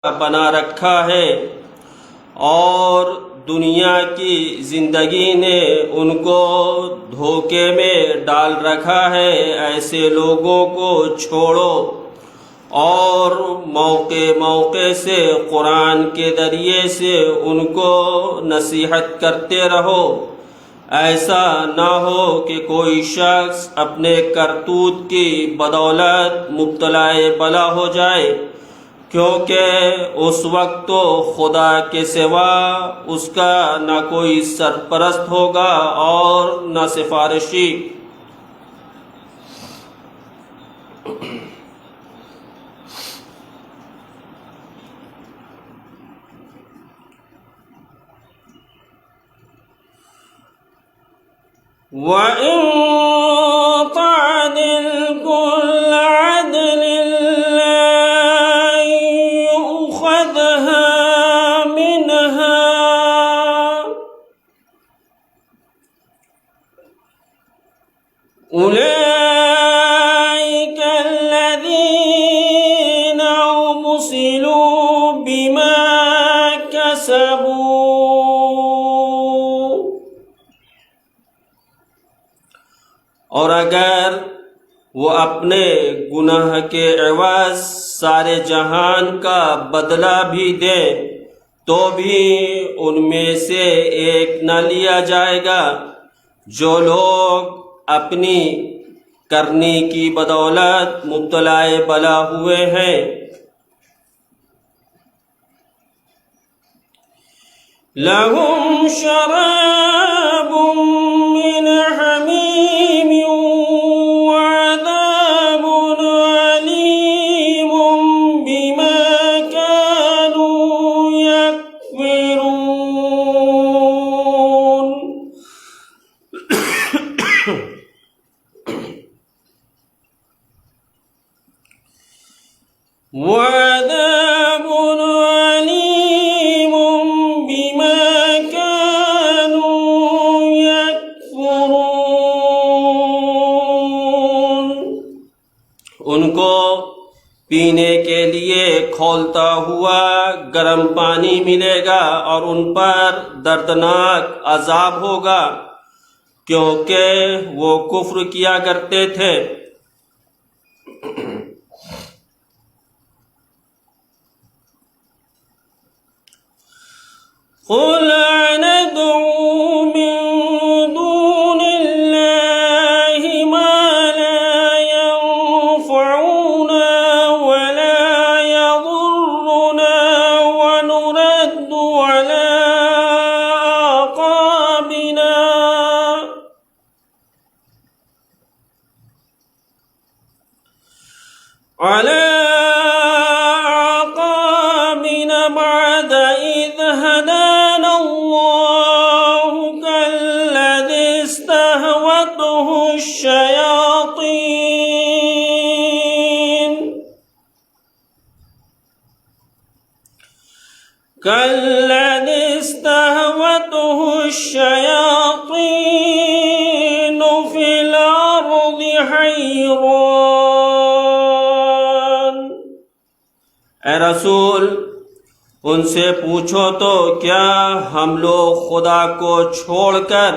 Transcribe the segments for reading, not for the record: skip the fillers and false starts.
بنا رکھا ہے، اور دنیا کی زندگی نے ان کو دھوکے میں ڈال رکھا ہے۔ ایسے لوگوں کو چھوڑو اور موقع موقع سے قرآن کے ذریعے سے ان کو نصیحت کرتے رہو۔ ایسا نہ ہو کہ کوئی شخص اپنے کرتوت کی بدولت مبتلا بلا ہو جائے، کیونکہ اس وقت تو خدا کے سوا اس کا نہ کوئی سرپرست ہوگا اور نہ سفارشی۔ وَإِن تَعْدِلْ كُلَّ عَدْلٍ لَّا يُؤْخَذْ مِنْهَا أُولَٰئِكَ الَّذِينَ أُبْسِلُوا بِمَا كَسَبُوا، اور اگر وہ اپنے گناہ کے عوض سارے جہان کا بدلہ بھی دیں تو بھی ان میں سے ایک نہ لیا جائے گا۔ جو لوگ اپنی کرنی کی بدولت مبتلا بلا ہوئے ہیں، لَهُمْ شَرَابٌ مِّنْ حَمِيمٍ وَعَذَابٌ أَلِيمٌ بِمَا كَانُوا يَكْفُرُونَ۔ وَعَذَابٌ أَلِيمٌ بِمَا كَانُوا يَكْفُرُونَ۔ ان کو پینے کے لیے کھولتا ہوا گرم پانی ملے گا اور ان پر دردناک عذاب ہوگا، کیونکہ وہ کفر کیا کرتے تھے۔ قُلْ أَنَدْعُو مِن دُونِ اللَّهِ مَا لَا يَنفَعُنَا وَلَا يَضُرُّنَا وَنُرَدُّ عَلَىٰ أعقابنا بعد إذ هدانا الله كالذي استهوته الشياطين في الأرض حيران۔ اے رسول، ان سے پوچھو تو کیا ہم لوگ خدا کو چھوڑ کر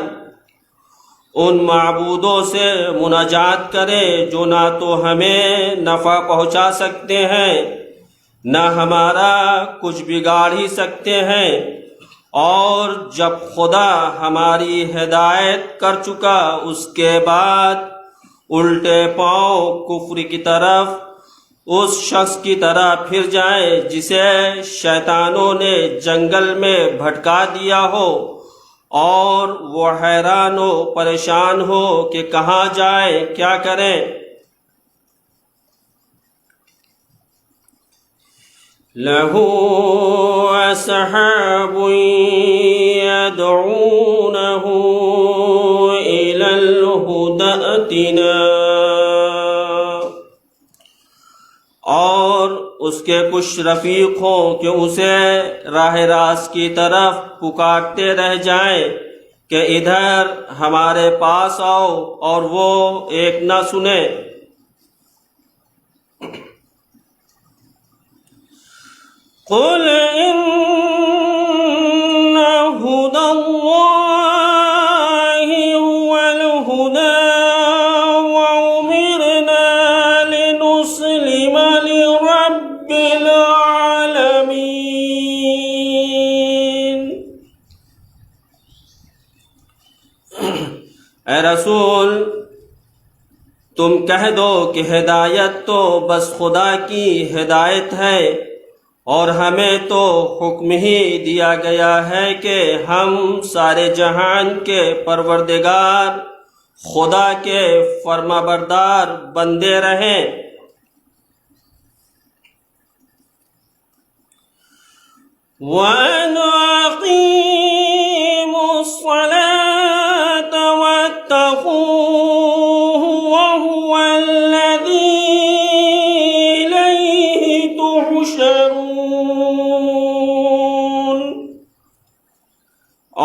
ان معبودوں سے مناجات کریں جو نہ تو ہمیں نفع پہنچا سکتے ہیں نہ ہمارا کچھ بگاڑ ہی سکتے ہیں، اور جب خدا ہماری ہدایت کر چکا اس کے بعد الٹے پاؤں کفر کی طرف اس شخص کی طرح پھر جائیں جسے شیطانوں نے جنگل میں بھٹکا دیا ہو اور وہ حیران و پریشان ہو کہ کہاں جائے، کیا کریں۔ لَهُ أَصْحَابٌ يَدْعُونَهُ إِلَى الْهُدى ائْتِنَا، اور اس کے کچھ رفیق ہوں کہ اسے راہ راست کی طرف پکارتے رہ جائیں کہ ادھر ہمارے پاس آؤ، اور وہ ایک نہ سنے۔ قل إن هدى الله هو الهدى وأمرنا لنسلم لرب العالمين۔ اے رسول، تم کہہ دو کہ ہدایت تو بس خدا کی ہدایت ہے، اور ہمیں تو حکم ہی دیا گیا ہے کہ ہم سارے جہان کے پروردگار خدا کے فرمانبردار بندے رہیں۔ وَأَنْ أَقِيمُوا الصَّلَاةَ وَاتَّقُوهُ وَهُوَ الَّذِي إِلَيْهِ تُحْشَرُونَ۔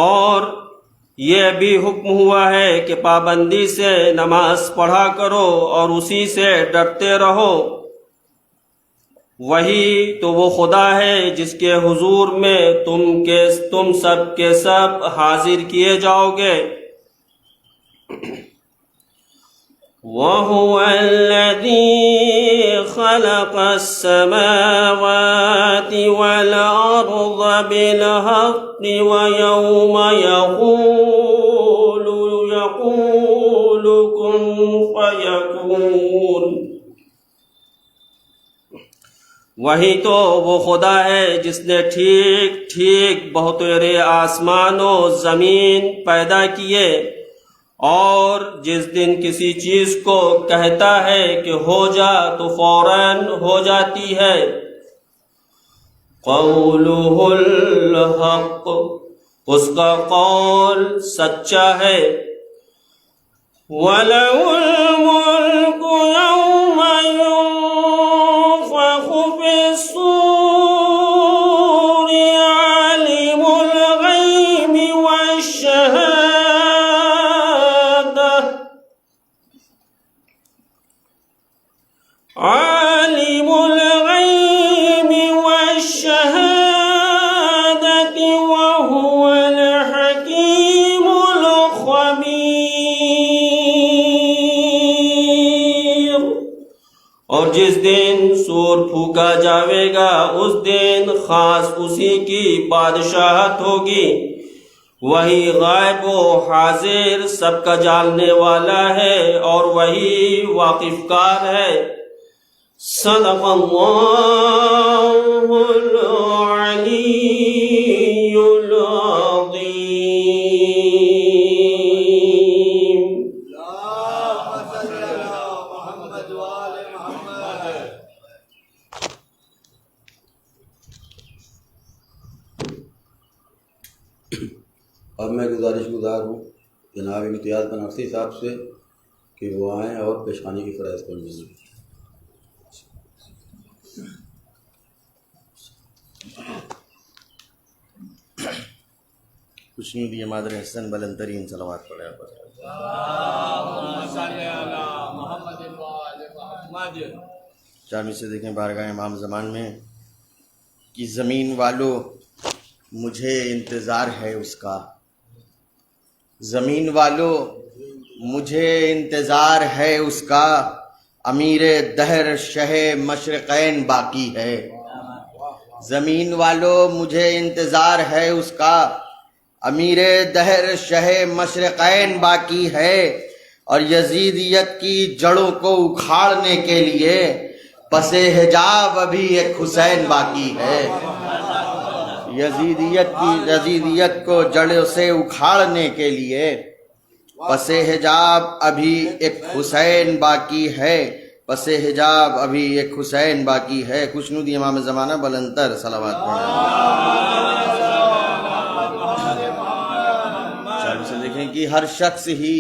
اور یہ بھی حکم ہوا ہے کہ پابندی سے نماز پڑھا کرو اور اسی سے ڈرتے رہو۔ وہی تو وہ خدا ہے جس کے حضور میں تم سب کے سب حاضر کیے جاؤ گے۔ وَهُوَ الَّذِي خَلَقَ السَّمَاوَاتِ وَالْأَرْضَ بِالْحَقِّ وَيَوْمَ يَقُولُ كُن فَيَكُونُ۔ وہی تو وہ خدا ہے جس نے ٹھیک ٹھیک بہترے آسمان و زمین پیدا کیے، اور جس دن کسی چیز کو کہتا ہے کہ ہو جا تو فوراً ہو جاتی ہے۔ قولہ الحق، اس کا قول سچا ہے۔ وَلَهُ الْمُلْكُ يَوْمَ يُنفَخُ فِي الصُّورِ عَالِمُ الْغَيْبِ وَالشَّهَادَةِ وَهُوَ الْحَكِيمُ الْخَبِيرُ۔ اور جس دن سور پھونکا جاوے گا اس دن خاص اسی کی بادشاہت ہوگی۔ وہی غائب و حاضر سب کا جاننے والا ہے اور وہی واقف کار ہے۔ صدق اللہ العلی العظیم۔ اب میں گزارش گزار ہوں جناب امتیاز بنارسی صاحب سے کہ وہ آئیں اور پیشانی کی فرائض پڑھ لیں۔ کچھ نہیں دیے مادر حسن بلند ترین صلوات پڑھے آپ۔ جامع سے دیکھیں بارگاہ امام زمان میں کہ زمین والو مجھے انتظار ہے اس کا، زمین والو مجھے انتظار ہے اس کا، امیر دہر شہ مشرقین باقی ہے۔ زمین والو مجھے انتظار ہے اس کا، امیر دہر شہ مشرقین باقی ہے، اور یزیدیت کی جڑوں کو اکھاڑنے کے لیے پس حجاب ابھی ایک حسین باقی ہے۔ یزیدیت کو جڑوں سے اکھاڑنے کے لیے پس حجاب ابھی ایک حسین باقی ہے، پس حجاب ابھی ایک حسین باقی ہے۔ خوشنود امام زمانہ بلندر صلوات پڑھیں۔ چل سے دیکھیں کہ ہر شخص ہی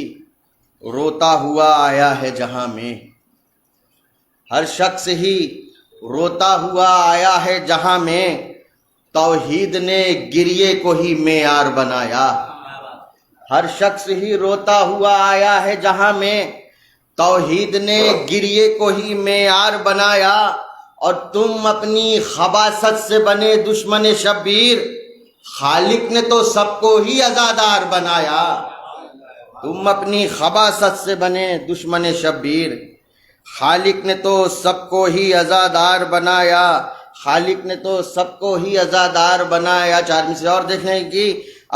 روتا ہوا آیا ہے جہاں میں، ہر شخص ہی روتا ہوا آیا ہے جہاں میں، توحید نے گریے کو ہی معیار بنایا۔ ہر شخص ہی روتا ہوا آیا ہے جہاں میں، توحید نے گریے کو ہی معیار بنایا، اور تم اپنی خباثت سے بنے دشمن شبیر، خالق نے تو سب کو ہی عزادار بنایا۔ تم اپنی خباثت سے بنے دشمن شبیر، خالق نے تو سب کو ہی عزادار بنایا، خالق نے تو سب کو ہی عزادار بنایا۔ 4 مصرے اور دیکھیں کہ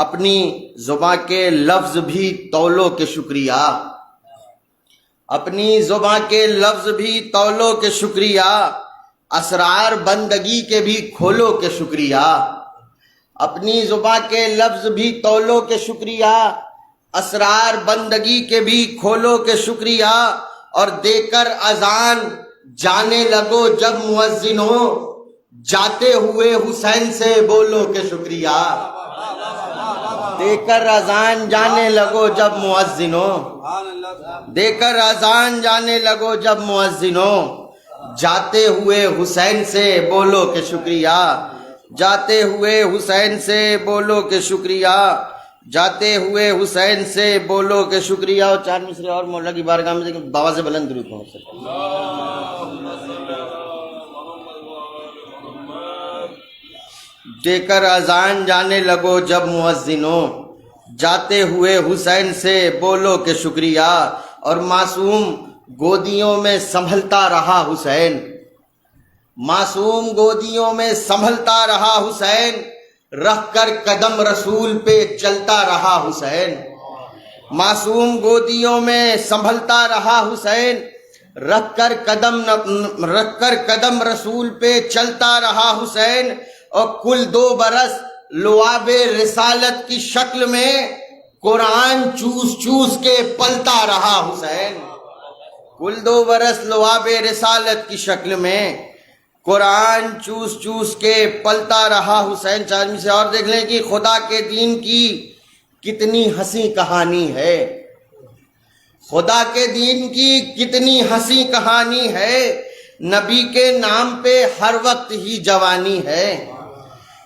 اپنی زباں کے لفظ بھی تولو کے شکریہ، اپنی زباں کے لفظ بھی تولو کے شکریہ، اسرار بندگی کے بھی کھولو کے شکریہ، اپنی زباں کے لفظ بھی تولو کے شکریہ، اسرار بندگی کے بھی کھولو کے شکریہ، اور دے کر اذان جانے لگو جب مؤذنوں، جاتے ہوئے حسین سے بولو کہ شکریہ، دے کر اذان جانے لگو جب مؤذنوں، دے کر اذان جانے لگو جب مؤذنوں، جاتے ہوئے حسین سے بولو کہ شکریہ، جاتے ہوئے حسین سے بولو کہ شکریہ، جاتے ہوئے حسین سے بولو کہ شکریہ۔ اور 4 مصرے اور مولا کی بارگاہ میں بابا سے بلند درود پہنچ سکتے۔ دے کر اذان جانے لگو جب مؤذنوں، جاتے ہوئے حسین سے بولو کہ شکریہ، اور معصوم گودیوں میں سنبھلتا رہا حسین، معصوم گودیوں میں سنبھلتا رہا حسین، رکھ کر قدم رسول پہ چلتا رہا حسین، معصوم گودیوں میں سنبھلتا رہا حسین، رکھ کر قدم رسول پہ چلتا رہا حسین، اور کل 2 برس لعاب رسالت کی شکل میں قرآن چوس چوس کے پلتا رہا حسین، کل 2 برس لعاب رسالت کی شکل میں قرآن چوس چوس کے پلتا رہا حسین۔ 4 میں سے اور دیکھ لیں کہ خدا کے دین کی کتنی ہنسی کہانی ہے، خدا کے دین کی کتنی ہنسی کہانی ہے، نبی کے نام پہ ہر وقت ہی جوانی ہے،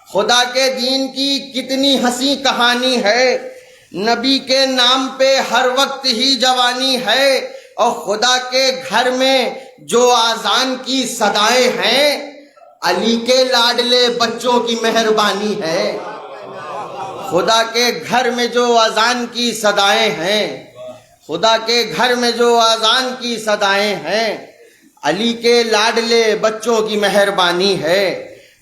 خدا کے دین کی کتنی ہنسی کہانی ہے، نبی کے نام پہ ہر وقت ہی جوانی ہے، اور خدا کے گھر میں جو اذان کی صدائیں ہیں، علی کے لاڈلے بچوں کی مہربانی ہے، خدا کے گھر میں جو اذان کی صدائیں ہیں، خدا کے گھر میں جو اذان کی صدائیں ہیں، علی کے لاڈلے بچوں کی مہربانی ہے،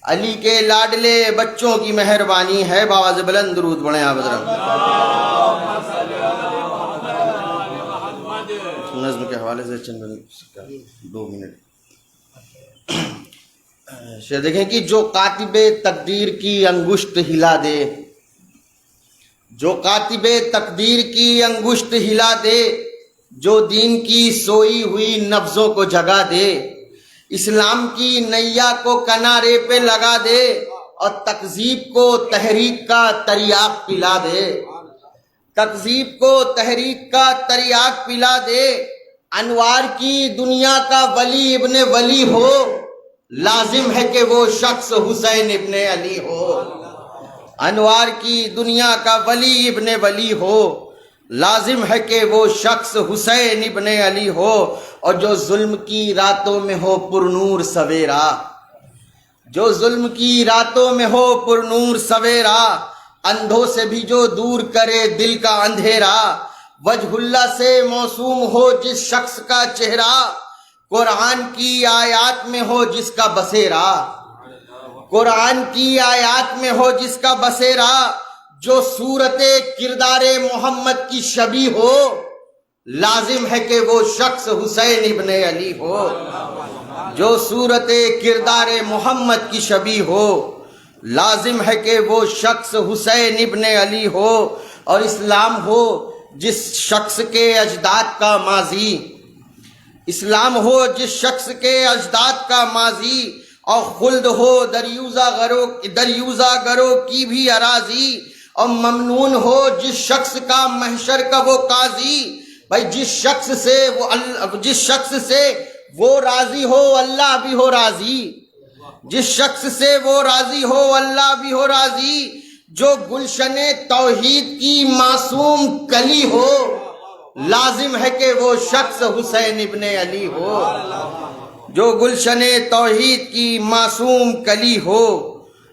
علی کے لاڈلے بچوں کی مہربانی ہے۔ باواز بلند درود پڑھیں آپ حضرات۔ نظم کے حوالے سے چند 2 منٹ دیکھیں کہ جو کاتب تقدیر کی انگشت ہلا دے، جو کاتب تقدیر کی انگشت ہلا دے، جو دین کی سوئی ہوئی نبضوں کو جگا دے، اسلام کی نیا کو کنارے پہ لگا دے، اور تکذیب کو تحریک کا تریاق پلا دے، تکذیب کو تحریک کا تریاق پلا دے، انوار کی دنیا کا ولی ابن ولی ہو، لازم ہے کہ وہ شخص حسین ابن علی ہو، انوار کی دنیا کا ولی ابن ولی ہو، لازم ہے کہ وہ شخص حسین ابن علی ہو، اور جو ظلم کی راتوں میں ہو پرنور سویرا، جو ظلم کی راتوں میں ہو پرنور سویرا، اندھوں سے بھی جو دور کرے دل کا اندھیرا، وجہ اللہ سے موسوم ہو جس شخص کا چہرہ، قرآن کی آیات میں ہو جس کا بسیرا، قرآن کی آیات میں ہو جس کا بسیرا، جو صورت کردار محمد کی شبیہ ہو، لازم ہے کہ وہ شخص حسین ابن علی ہو، جو صورت کردار محمد کی شبیہ ہو، لازم ہے کہ وہ شخص حسین ابن علی ہو، اور اسلام ہو جس شخص کے اجداد کا ماضی، اسلام ہو جس شخص کے اجداد کا ماضی، اور خلد ہو دریوزہ گرو کی بھی اراضی، اور ممنون ہو جس شخص کا محشر کا وہ قاضی، بھائی جس شخص سے وہ راضی ہو اللہ بھی ہو راضی، جس شخص سے وہ راضی ہو اللہ بھی ہو راضی، جو گلشن توحید کی معصوم کلی ہو، لازم ہے کہ وہ شخص حسین ابن علی ہو، جو گلشن توحید کی معصوم کلی ہو،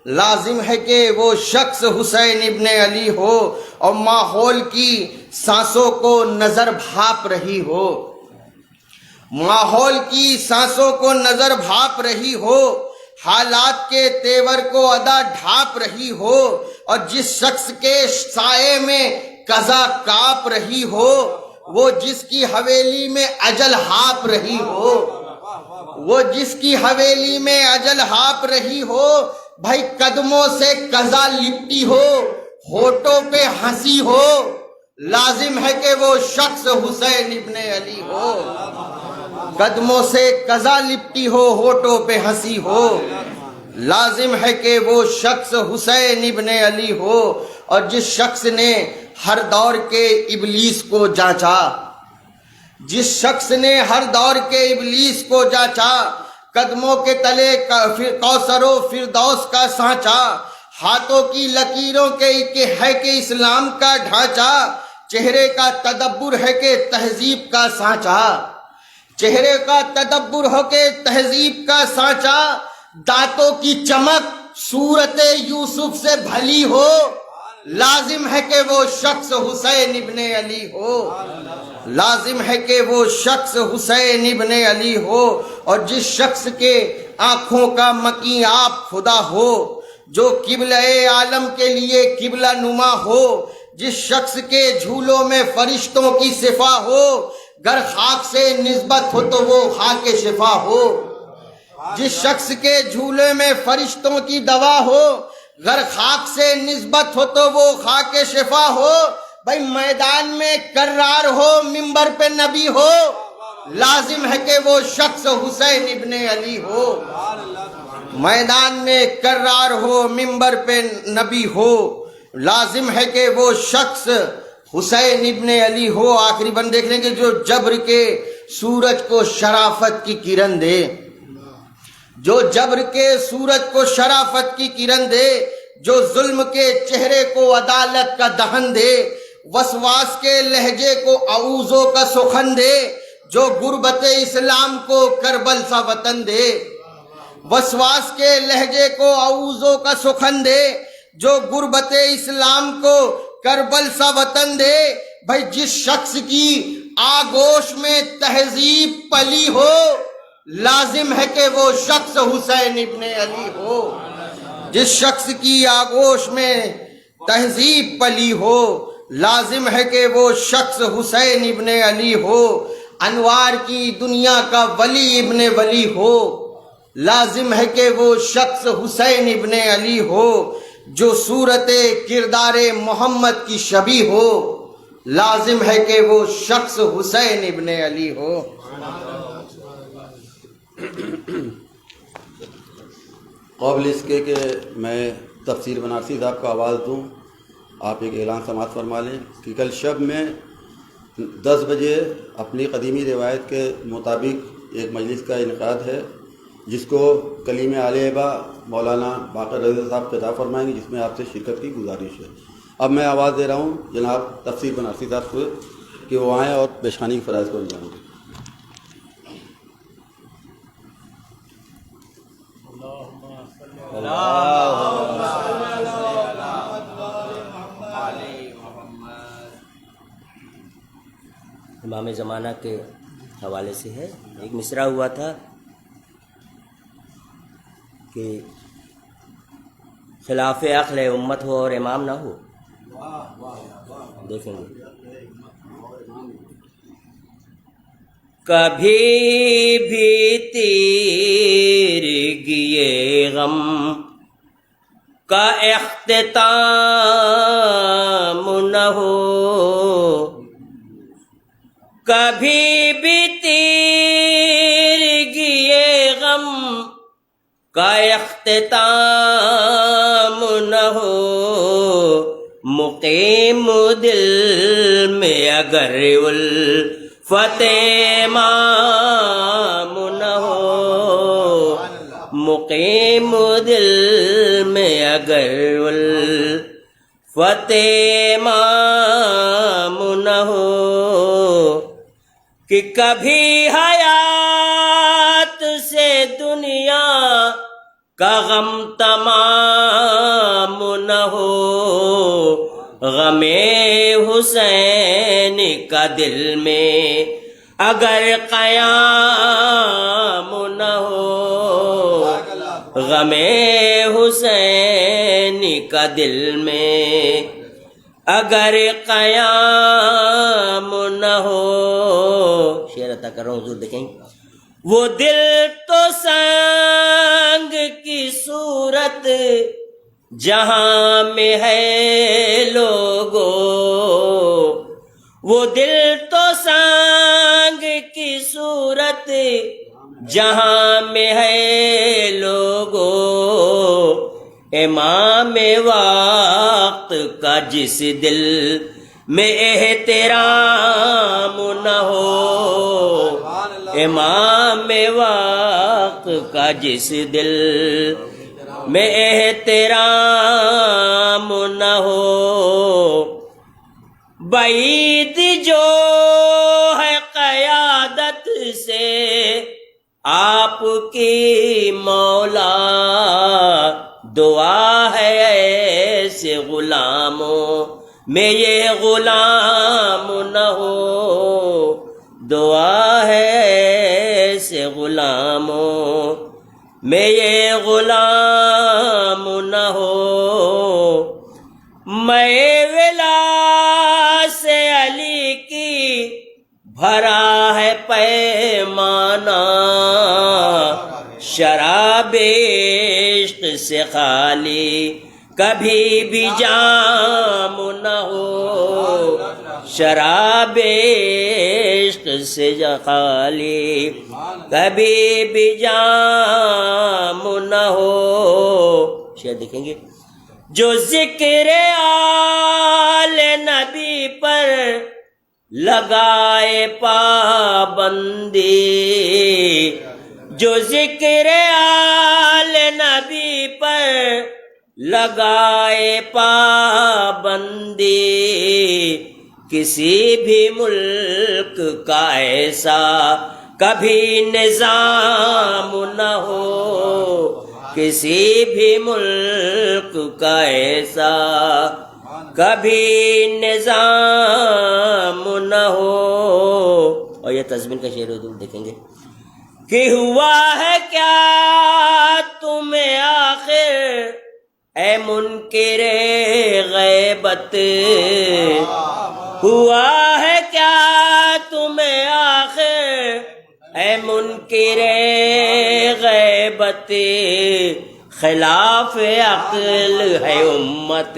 لازم ہے کہ وہ شخص حسین ابن علی ہو اور ماحول کی سانسوں کو نظر بھاپ رہی ہو، ماحول کی سانسوں کو نظر بھاپ رہی ہو، حالات کے تیور کو ادا ڈھانپ رہی ہو، اور جس شخص کے سائے میں قضا کاپ رہی ہو، وہ جس کی حویلی میں اجل ہاپ رہی ہو، وہ جس کی حویلی میں اجل ہاپ رہی ہو، بھائی قدموں سے قضا لپٹی ہو، ہونٹوں پہ ہنسی ہو، لازم ہے کہ وہ شخص حسین ابن علی ہو، قدموں سے قضا لپٹی ہو، ہونٹوں پہ ہنسی ہو، لازم ہے کہ وہ شخص حسین ابن علی ہو، اور جس شخص نے ہر دور کے ابلیس کو جانچا، جس شخص نے ہر دور کے ابلیس کو جانچا، قدموں کے تلے کوثر و فردوس کا سانچا، ہاتھوں کی لکیروں کے ہے کہ اسلام کا ڈھانچہ، چہرے کا تدبر ہے کہ تہذیب کا سانچا، چہرے کا تدبر ہو کہ تہذیب کا سانچا، دانتوں کی چمک صورت یوسف سے بھلی ہو، لازم ہے کہ وہ شخص حسین ابن علی ہو، لازم ہے کہ وہ شخص حسین ابن علی ہو، اور جس شخص کے آنکھوں کا مکیں آپ خدا ہو، جو قبلہ عالم کے لیے قبلہ نما ہو، جس شخص کے جھولوں میں فرشتوں کی صفا ہو، گر خاک سے نسبت ہو تو وہ خاک شفا ہو، جس شخص کے جھولے میں فرشتوں کی دوا ہو، گر خاک سے نسبت ہو تو وہ خاک شفا ہو، بھائی میدان میں کرار ہو، منبر پہ نبی ہو، لازم ہے کہ وہ شخص حسین ابن علی ہو، میدان میں کرار ہو، منبر پہ نبی ہو، لازم ہے کہ وہ شخص حسین ابن علی ہو۔ آخری بند دیکھ لیں کہ جو جبر کے سورج کو شرافت کی کرن دے، جو جبر کے سورج کو شرافت کی کرن دے، جو ظلم کے چہرے کو عدالت کا دہن دے، وسواس کے لہجے کو اعوذوں کا سخن دے، جو غربت اسلام کو کربل سا وطن دے، وسواس کے لہجے کو اعوذوں کا سخن دے، جو غربت اسلام کو کربل سا وطن دے، بھائی جس شخص کی آگوش میں تہذیب پلی ہو، لازم ہے کہ وہ شخص حسین ابن علی ہو، جس شخص کی آگوش میں تہذیب پلی ہو، لازم ہے کہ وہ شخص حسین ابن علی ہو، انوار کی دنیا کا ولی ابن ولی ہو، لازم ہے کہ وہ شخص حسین ابن علی ہو، جو صورت کردار محمد کی شبیہ ہو، لازم ہے کہ وہ شخص حسین ابن علی ہو۔ قبل اس کے کہ میں تفسیر بنارسی صاحب کا آواز دوں، آپ ایک اعلان سماعت فرما لیں کہ کل شب میں 10 بجے اپنی قدیمی روایت کے مطابق ایک مجلس کا انعقاد ہے، جس کو کلیم عالیہ مولانا باقر رضی صاحب خطاب فرمائیں گے، جس میں آپ سے شرکت کی گزارش ہے۔ اب میں آواز دے رہا ہوں جناب تفسیر بنارسی صاحب کو کہ وہ آئیں اور پیشانی کی فرائض کو انجام دیں۔ امام زمانہ کے حوالے سے ہے، ایک مصرع ہوا تھا کہ خلاف عقل امت ہو اور امام نہ ہو۔ دیکھیں گے کبھی بھی تیرگی غم کا اختتام نہ ہو، کبھی بھی تیرگی غم کا اختتام نہ ہو، مقیم دل میں اگر الفت امام نہ ہو، مقیم دل میں اگر الفت امام نہ ہو، کہ کبھی حیات سے کا غم تمام نہ ہو، غم حسین کا دل میں اگر قیام نہ ہو، غم حسین کا دل میں اگر قیام نہ ہو. شعر عطا کر رہا ہوں، حضور دیکھیں. وہ دل تو سنگ کی صورت جہاں میں ہے لوگو، وہ دل تو سنگ کی صورت جہاں میں ہے لوگو، امام وقت کا جس دل میں احترام نہ ہو، امام وقت کا جس دل میں احترام نہ ہو. بعید جو ہے قیادت سے آپ کی مولا، دعا ہے ایسے غلاموں میں یہ غلام نہ ہو، دعا ہے ایسے غلاموں میں یہ غلام نہ ہو. میں ولا سے علی کی بھرا ہے پیمانہ، شراب عشق سے خالی کبھی بھی جام نہ ہو، شراب عشق سے خالی کبھی بھی جام نہ ہو. شعر دیکھیں گے. جو ذکر آل نبی پر لگائے پابندی، جو ذکر آل نبی پر لگائے پابندی، کسی بھی ملک کا ایسا کبھی نظام نہ ہو، کسی بھی ملک کا ایسا کبھی نظام نہ ہو. اور یہ تزمین کا شعر حضور دیکھیں گے. کہ ہوا ہے کیا تمہیں آخر اے منکر غیبت، ہوا ہے کیا تمہیں آخر اے منکر غیبت، خلاف عقل ہے امت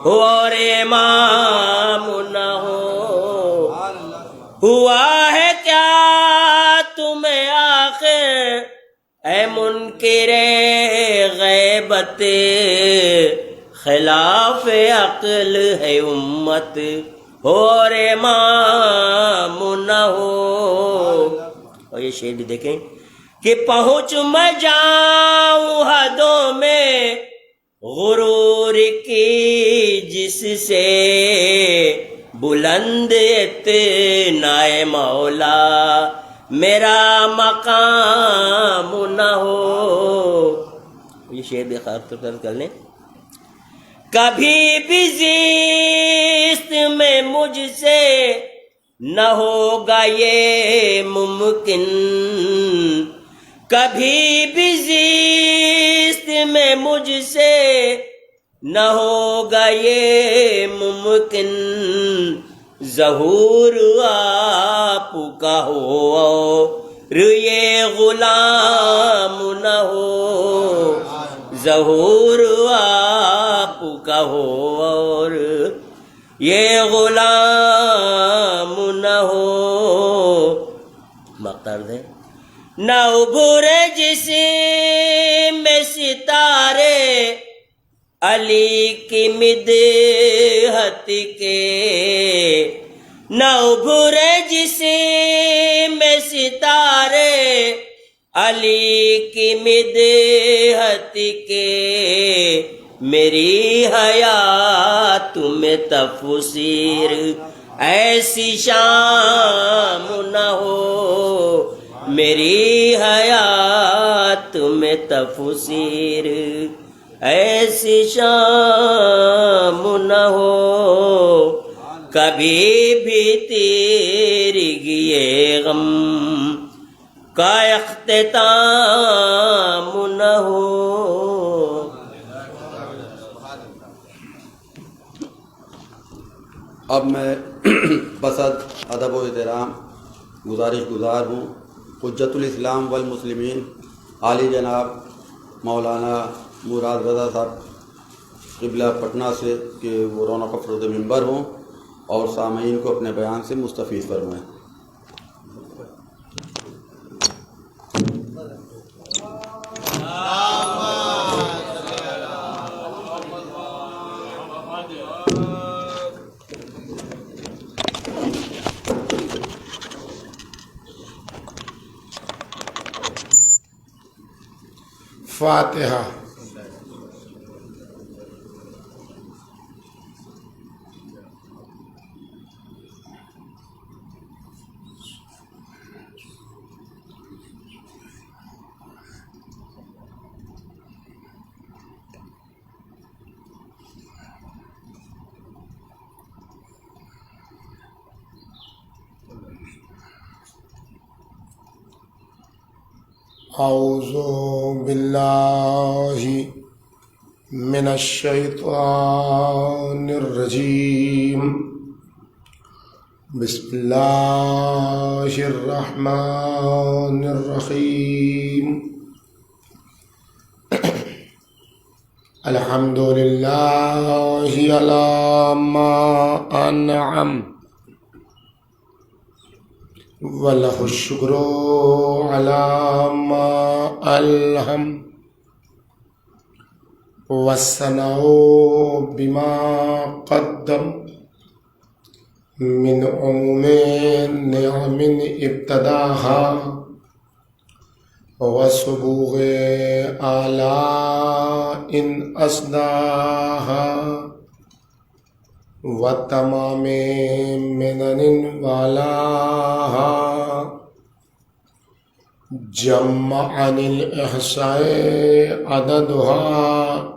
ہو اور امام نہ ہو. ہوا ہے کیا تمہیں آخر اے منکر غیبت، خلاف عقل ہے امت ہو اور امام نہ ہو. اور یہ شعر بھی دیکھیں. کہ پہنچ میں جاؤں حدوں میں غرور کی جس سے، بلند اتنا مولا میرا مقام نہ ہو. یہ شعر بھی خاص طور پر کر لیں. کبھی بھی زیست میں مجھ سے نہ ہوگا یہ ممکن، کبھی بھی زیست میں مجھ سے نہ ہوگا یہ ممکن، ظہور آپ کا ہو اور یہ غلام نہ ہو، ظہور آپ کا ہو اور یہ غلام نہ ہو. مقتار دیں. نہ ابھرے جسم میں ستارے علی کی مدحت کے، نہ ابھرے جسم میں ستارے علی کی مدحت کے، میری حیات میں تفسیر ایسی شام نہ ہو، میری حیات میں تفسیر ایسی شام نہ ہو کبھی بھی تیرگی غم کا اختتام نہ ہو. اب میں بصد ادب و احترام گزارش گزار ہوں حجت الاسلام والمسلمین عالی جناب مولانا مراد رضا صاحب قبلہ پٹنہ سے کہ وہ رونق افروز ممبر ہوں اور سامعین کو اپنے بیان سے مستفید فرمائیں. فاتحہ. اعوذ باللہ من الشیطان الرجیم. بسم اللہ الرحمن الرحیم. الحمد للہ علی ما انعم وَلَهُ الشُّكْرُ عَلَى مَا أَلْهَمَ وَالثَّنَاءُ بِمَا قَدَّمَ مِنْ عُمُومِ نِعَمٍ ابْتَدَاهَا وَسُبُوغِ آلَاءٍ أَسْدَاهَا وَتَمَامِ مِنَنٍ وَعَلَاهَا جَمَّ عَنِ الْإِحْصَاءِ عَدَدُهَا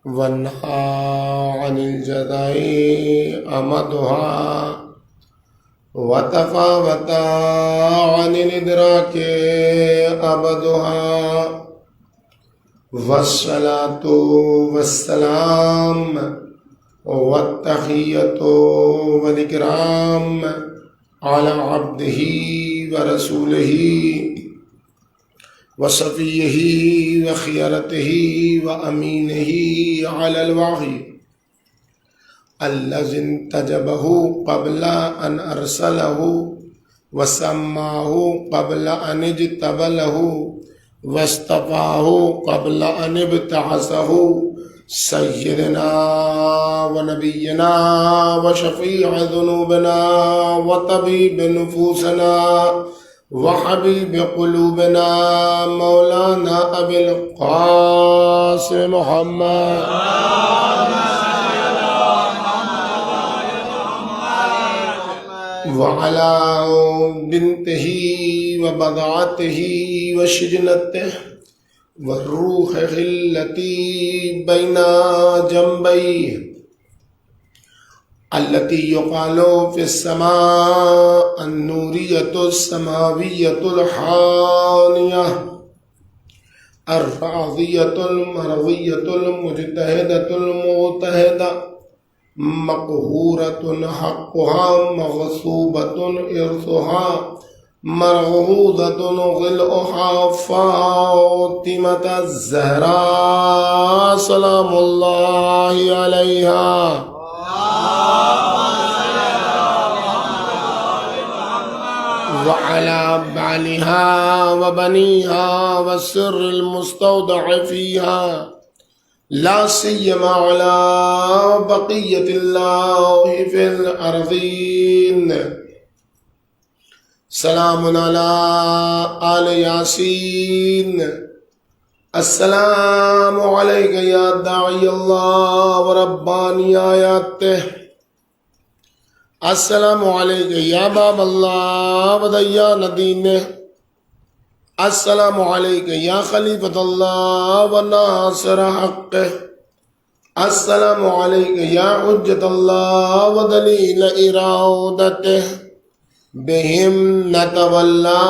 وَنَهَى عَنِ الْجَزَاءِ أَمَدُهَا وَتَفَاوَتَ عَنِ الْإِدْرَاكِ أَبَدُهَا. وَالصَّلَاةُ وَالسَّلَامُ والتحیۃ والاکرام علی عبدہ ورسولہ وصفیہ وخیرتہ وامینہ علی الوحی الذی انتجبہ قبل ان ارسلہ وسماہ قبل ان اجتبلہ واصطفاہ قبل ان ابتعثہ سیدنا ونبینا وشفیع ذنوبنا وطبیب نفوسنا وحبیب قلوبنا مولانا ابی القاسم محمد وعلى بنته وبضعته وشجنته والروح التي بين جنبيه التي يقال في السماء النورية السماوية الحانية الراضية المرضية المجتهدة المغتهدة مقهورة حقها مغصوبة إرثها مرغوضة غلؤها فاطمة الزهراء سلام الله عليها وعلى بعلها وبنيها والسر المستودع فيها لا سيما على بقية الله في الأرضين. سلام على آل ياسين. السلام عليك يا داعي الله ورباني آياته. السلام عليك يا باب الله وديان دينه. السلام علیک یا خلیفۃ اللہ و ناصر حق، السلام علیک یا حجت اللہ و دلیل ارادتہ، بہم نتولا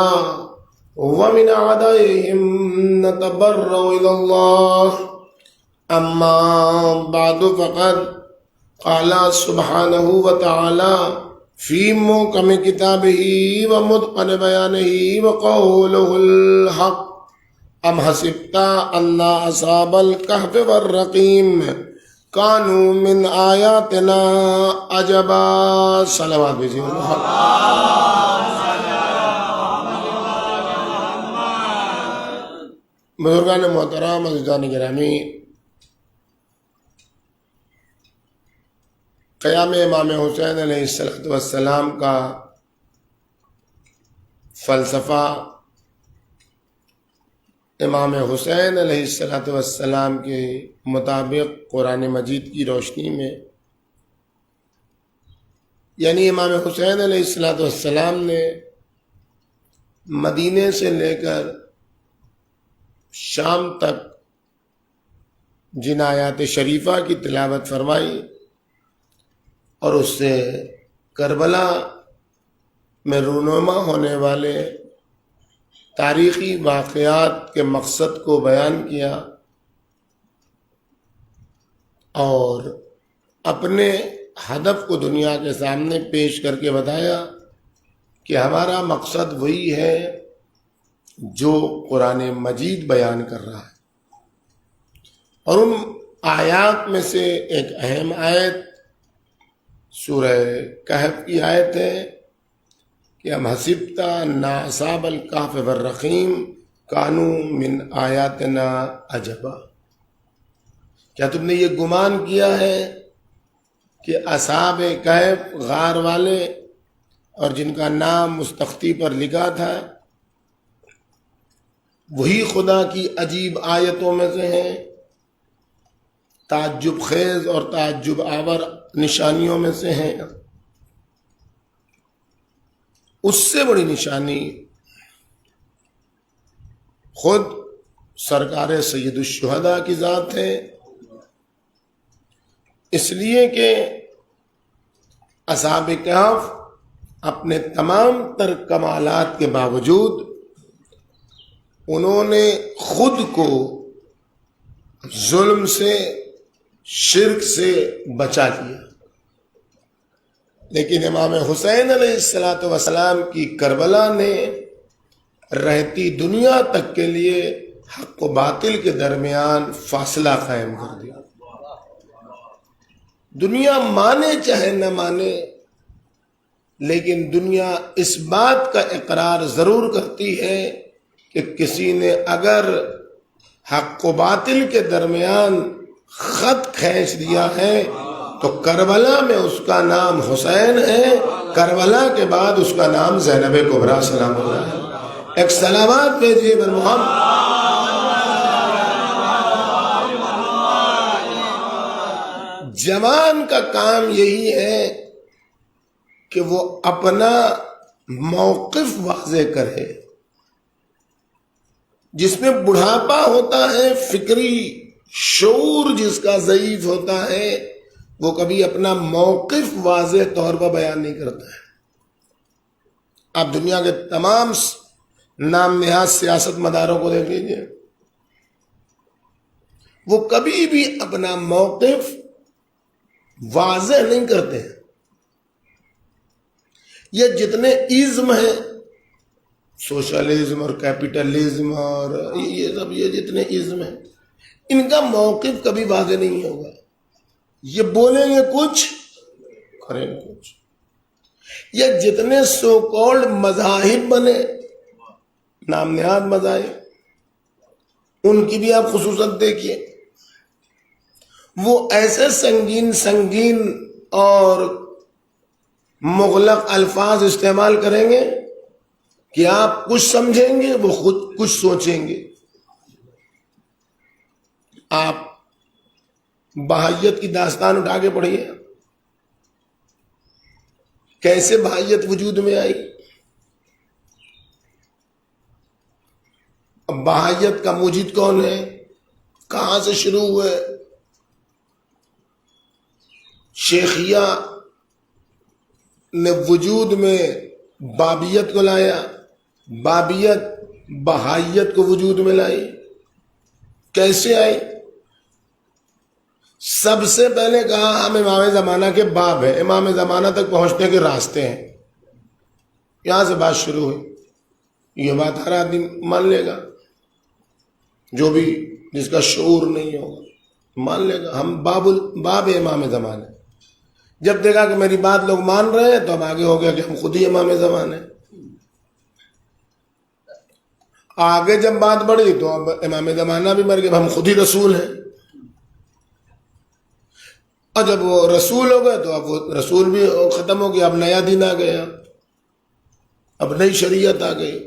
ومن اعدائهم نتبرأ الى اللہ، اما بعد فقد قال سبحانہ وتعالی فی محکم کتابہ ومتقن بیانہ وقولہ الحق، ام حسبت ان اصحاب الکہف والرقیم کانوا من آیاتنا عجبا۔ صلوات بھیجیے۔ بزرگان محترم، عزیزان گرامی، قیام امام حسین علیہ السلام کا فلسفہ امام حسین علیہ السلام کے مطابق قرآن مجید کی روشنی میں، یعنی امام حسین علیہ السلام نے مدینے سے لے کر شام تک جن آیات شریفہ کی تلاوت فرمائی اور اس سے کربلا میں رونما ہونے والے تاریخی واقعات کے مقصد کو بیان کیا اور اپنے ہدف کو دنیا کے سامنے پیش کر کے بتایا کہ ہمارا مقصد وہی ہے جو قرآن مجید بیان کر رہا ہے۔ اور ان آیات میں سے ایک اہم آیت سورہ کہف کی آیت ہے کہ ام حسبت ان اصحاب الکہف والرقیم کانوا من آیاتنا عجبا، کیا تم نے یہ گمان کیا ہے کہ اصحاب کہف، غار والے، اور جن کا نام اس تختی پر لکھا تھا، وہی خدا کی عجیب آیتوں میں سے ہیں، تعجب خیز اور تعجب آور نشانیوں میں سے ہیں۔ اس سے بڑی نشانی خود سرکار سید الشہداء کی ذات ہے، اس لیے کہ اصحاب کہف اپنے تمام تر کمالات کے باوجود انہوں نے خود کو ظلم سے، شرک سے بچا لیا، لیکن امام حسین علیہ السلام کی کربلا نے رہتی دنیا تک کے لیے حق و باطل کے درمیان فاصلہ قائم کر دیا۔ دنیا مانے چاہے نہ مانے، لیکن دنیا اس بات کا اقرار ضرور کرتی ہے کہ کسی نے اگر حق و باطل کے درمیان خط کھینچ دیا ہے تو کربلا میں اس کا نام حسین ہے، کربلا کے بعد اس کا نام زینب کبریٰ سلام اللہ ہے۔ ایک سلامات بھیجیے بر محمد۔ جوان کا کام یہی ہے کہ وہ اپنا موقف واضح کرے، جس میں بڑھاپا ہوتا ہے، فکری شعور جس کا ضعیف ہوتا ہے، وہ کبھی اپنا موقف واضح طور پر بیان نہیں کرتا ہے۔ آپ دنیا کے تمام نام نہاد سیاست مداروں کو دیکھ لیجیے، وہ کبھی بھی اپنا موقف واضح نہیں کرتے ہیں۔ یہ جتنے ازم ہیں، سوشلزم اور کیپٹلزم اور یہ سب، یہ جتنے ازم ہیں، ان کا موقف کبھی واضح نہیں ہوگا۔ یہ بولیں گے کچھ، کریں گے کچھ۔ یہ جتنے سو کالڈ مذاہب بنے، نام نہاد مذاہب، ان کی بھی آپ خصوصاً دیکھیے، وہ ایسے سنگین اور مغلق الفاظ استعمال کریں گے کہ آپ کچھ سمجھیں گے، وہ خود کچھ سوچیں گے۔ آپ بہائیت کی داستان اٹھا کے پڑھیے، کیسے بہائیت وجود میں آئی۔ اب بہائیت کا موجد کون ہے؟ کہاں سے شروع ہوئے؟ شیخیہ نے وجود میں بابیت کو لایا، بابیت بہائیت کو وجود میں لائی۔ کیسے آئی؟ سب سے پہلے کہا ہم امام زمانہ کے باب ہیں، امام زمانہ تک پہنچنے کے راستے ہیں، یہاں سے بات شروع ہوئی۔ یہ بات ہر آدمی مان لے گا، جو بھی جس کا شعور نہیں ہوگا مان لے گا، ہم باب امام زمانہ۔ جب دیکھا کہ میری بات لوگ مان رہے ہیں تو اب آگے ہو گیا کہ ہم خود ہی امام زمانہ ہیں۔ آگے جب بات بڑھی تو اب امام زمانہ بھی مر گئے، ہم خود ہی رسول ہیں۔ اور جب وہ رسول ہو گئے تو اب وہ رسول بھی ختم ہو گیا، اب نیا دین آ گیا، اب نئی شریعت آ گئی،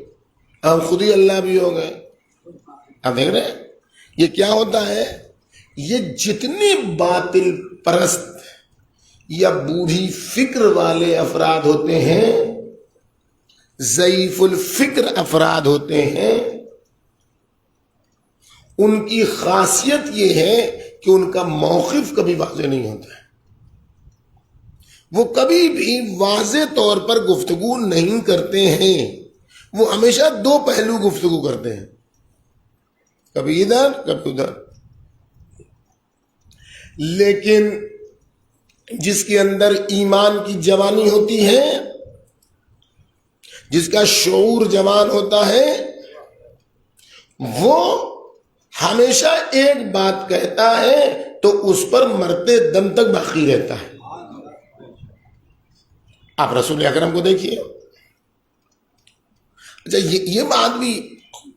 ہم خود ہی اللہ بھی ہو گئے۔ اب دیکھ رہے ہیں یہ کیا ہوتا ہے؟ یہ جتنی باطل پرست یا بوڑھی فکر والے افراد ہوتے ہیں، ضعیف الفکر افراد ہوتے ہیں، ان کی خاصیت یہ ہے کہ ان کا موقف کبھی واضح نہیں ہوتا ہے، وہ کبھی بھی واضح طور پر گفتگو نہیں کرتے ہیں، وہ ہمیشہ دو پہلو گفتگو کرتے ہیں، کبھی ادھر کبھی ادھر۔ لیکن جس کے اندر ایمان کی جوانی ہوتی ہے، جس کا شعور جوان ہوتا ہے، وہ ہمیشہ ایک بات کہتا ہے تو اس پر مرتے دم تک باقی رہتا ہے۔ آپ رسول اکرم کو دیکھیے، اچھا یہ بات بھی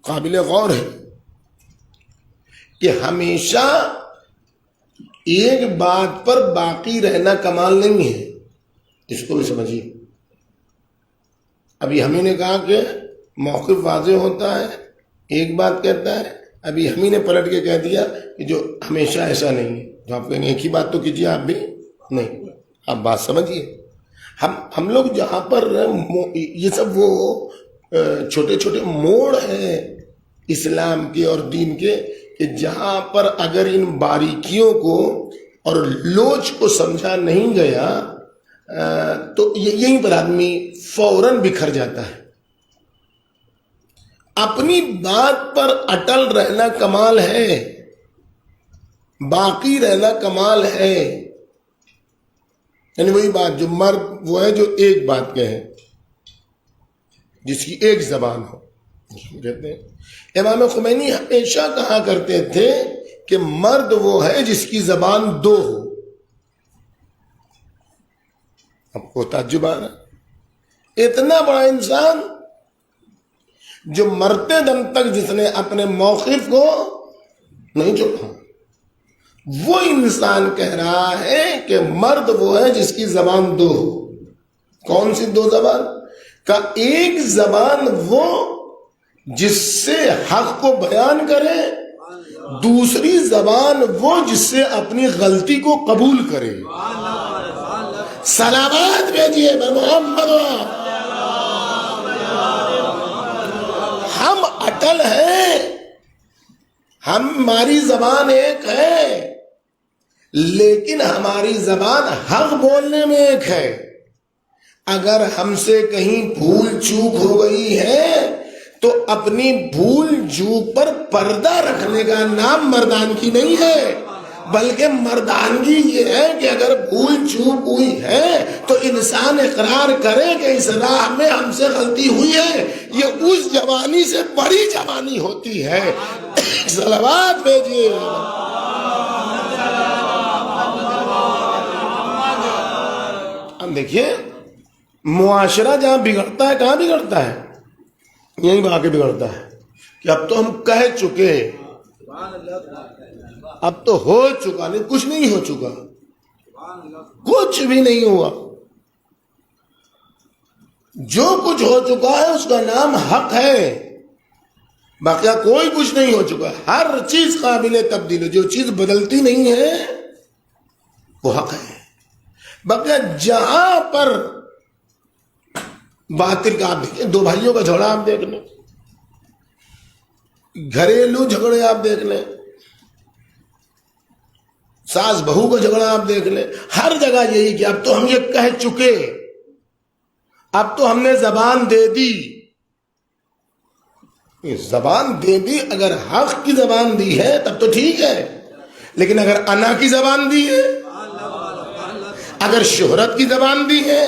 قابل غور ہے کہ ہمیشہ ایک بات پر باقی رہنا کمال نہیں ہے، اس کو بھی سمجھیے۔ ابھی ہمیں نے کہا کہ موقف واضح ہوتا ہے، ایک بات کہتا ہے، ابھی ہمیں نے پلٹ کے کہہ دیا کہ جو ہمیشہ ایسا نہیں ہے، جو آپ کہیں گے ایک ہی بات تو کیجیے، آپ بھی نہیں، آپ بات سمجھیے۔ ہم لوگ جہاں پر یہ سب وہ چھوٹے چھوٹے موڑ ہیں اسلام کے اور دین کے، کہ جہاں پر اگر ان باریکیوں کو اور لوچ کو سمجھا نہیں گیا تو یہیں پر آدمی فوراً بکھر جاتا ہے۔ اپنی بات پر اٹل رہنا کمال ہے، باقی رہنا کمال ہے، یعنی وہی بات جو مرد وہ ہے جو ایک بات کہے، جس کی ایک زبان ہو، کہتے ہیں۔ امام خمینی ہمیشہ کہا کرتے تھے کہ مرد وہ ہے جس کی زبان دو ہو۔ اب کو تعجب آ رہا، اتنا بڑا انسان جو مرتے دم تک جس نے اپنے موقف کو نہیں چھوڑا، وہ انسان کہہ رہا ہے کہ مرد وہ ہے جس کی زبان دو ہو۔ کون سی دو زبان؟ کا ایک زبان وہ جس سے حق کو بیان کرے، دوسری زبان وہ جس سے اپنی غلطی کو قبول کرے۔ سلامات بھیجیے محمد۔ ہم اٹل ہیں، ہماری زبان ایک ہے، لیکن ہماری زبان حق بولنے میں ایک ہے۔ اگر ہم سے کہیں بھول چوک ہو گئی ہے تو اپنی بھول چوک پر پردہ رکھنے کا نام مردانگی نہیں ہے، بلکہ مردانگی یہ ہے کہ اگر بھول چوک ہوئی ہے تو انسان اقرار کرے کہ اس راہ میں ہم سے غلطی ہوئی ہے۔ یہ اس جوانی سے بڑی جوانی ہوتی ہے۔ صلوات بھیجیے۔ اب دیکھیے معاشرہ جہاں بگڑتا ہے، کہاں بگڑتا ہے؟ یہیں آ کے بگڑتا ہے کہ اب تو ہم کہہ چکے، اب تو ہو چکا، نہیں کچھ نہیں ہو چکا، کچھ بھی نہیں ہوا۔ جو کچھ ہو چکا ہے اس کا نام حق ہے، باقی کوئی کچھ نہیں ہو چکا۔ ہر چیز قابل تبدیل ہے، جو چیز بدلتی نہیں ہے وہ حق ہے۔ باقی جہاں پر باطل کا، آپ دیکھیں دو بھائیوں کا جھگڑا آپ دیکھ لیں، گھریلو جھگڑے آپ دیکھ لیں، ساس بہو کا جھگڑا آپ دیکھ لیں، ہر جگہ یہی کہ اب تو ہم یہ کہہ چکے، اب تو ہم نے زبان دے دی. زبان دے دی، اگر حق کی زبان دی ہے تب تو ٹھیک ہے، لیکن اگر انا کی زبان دی ہے، اگر شہرت کی زبان دی ہے،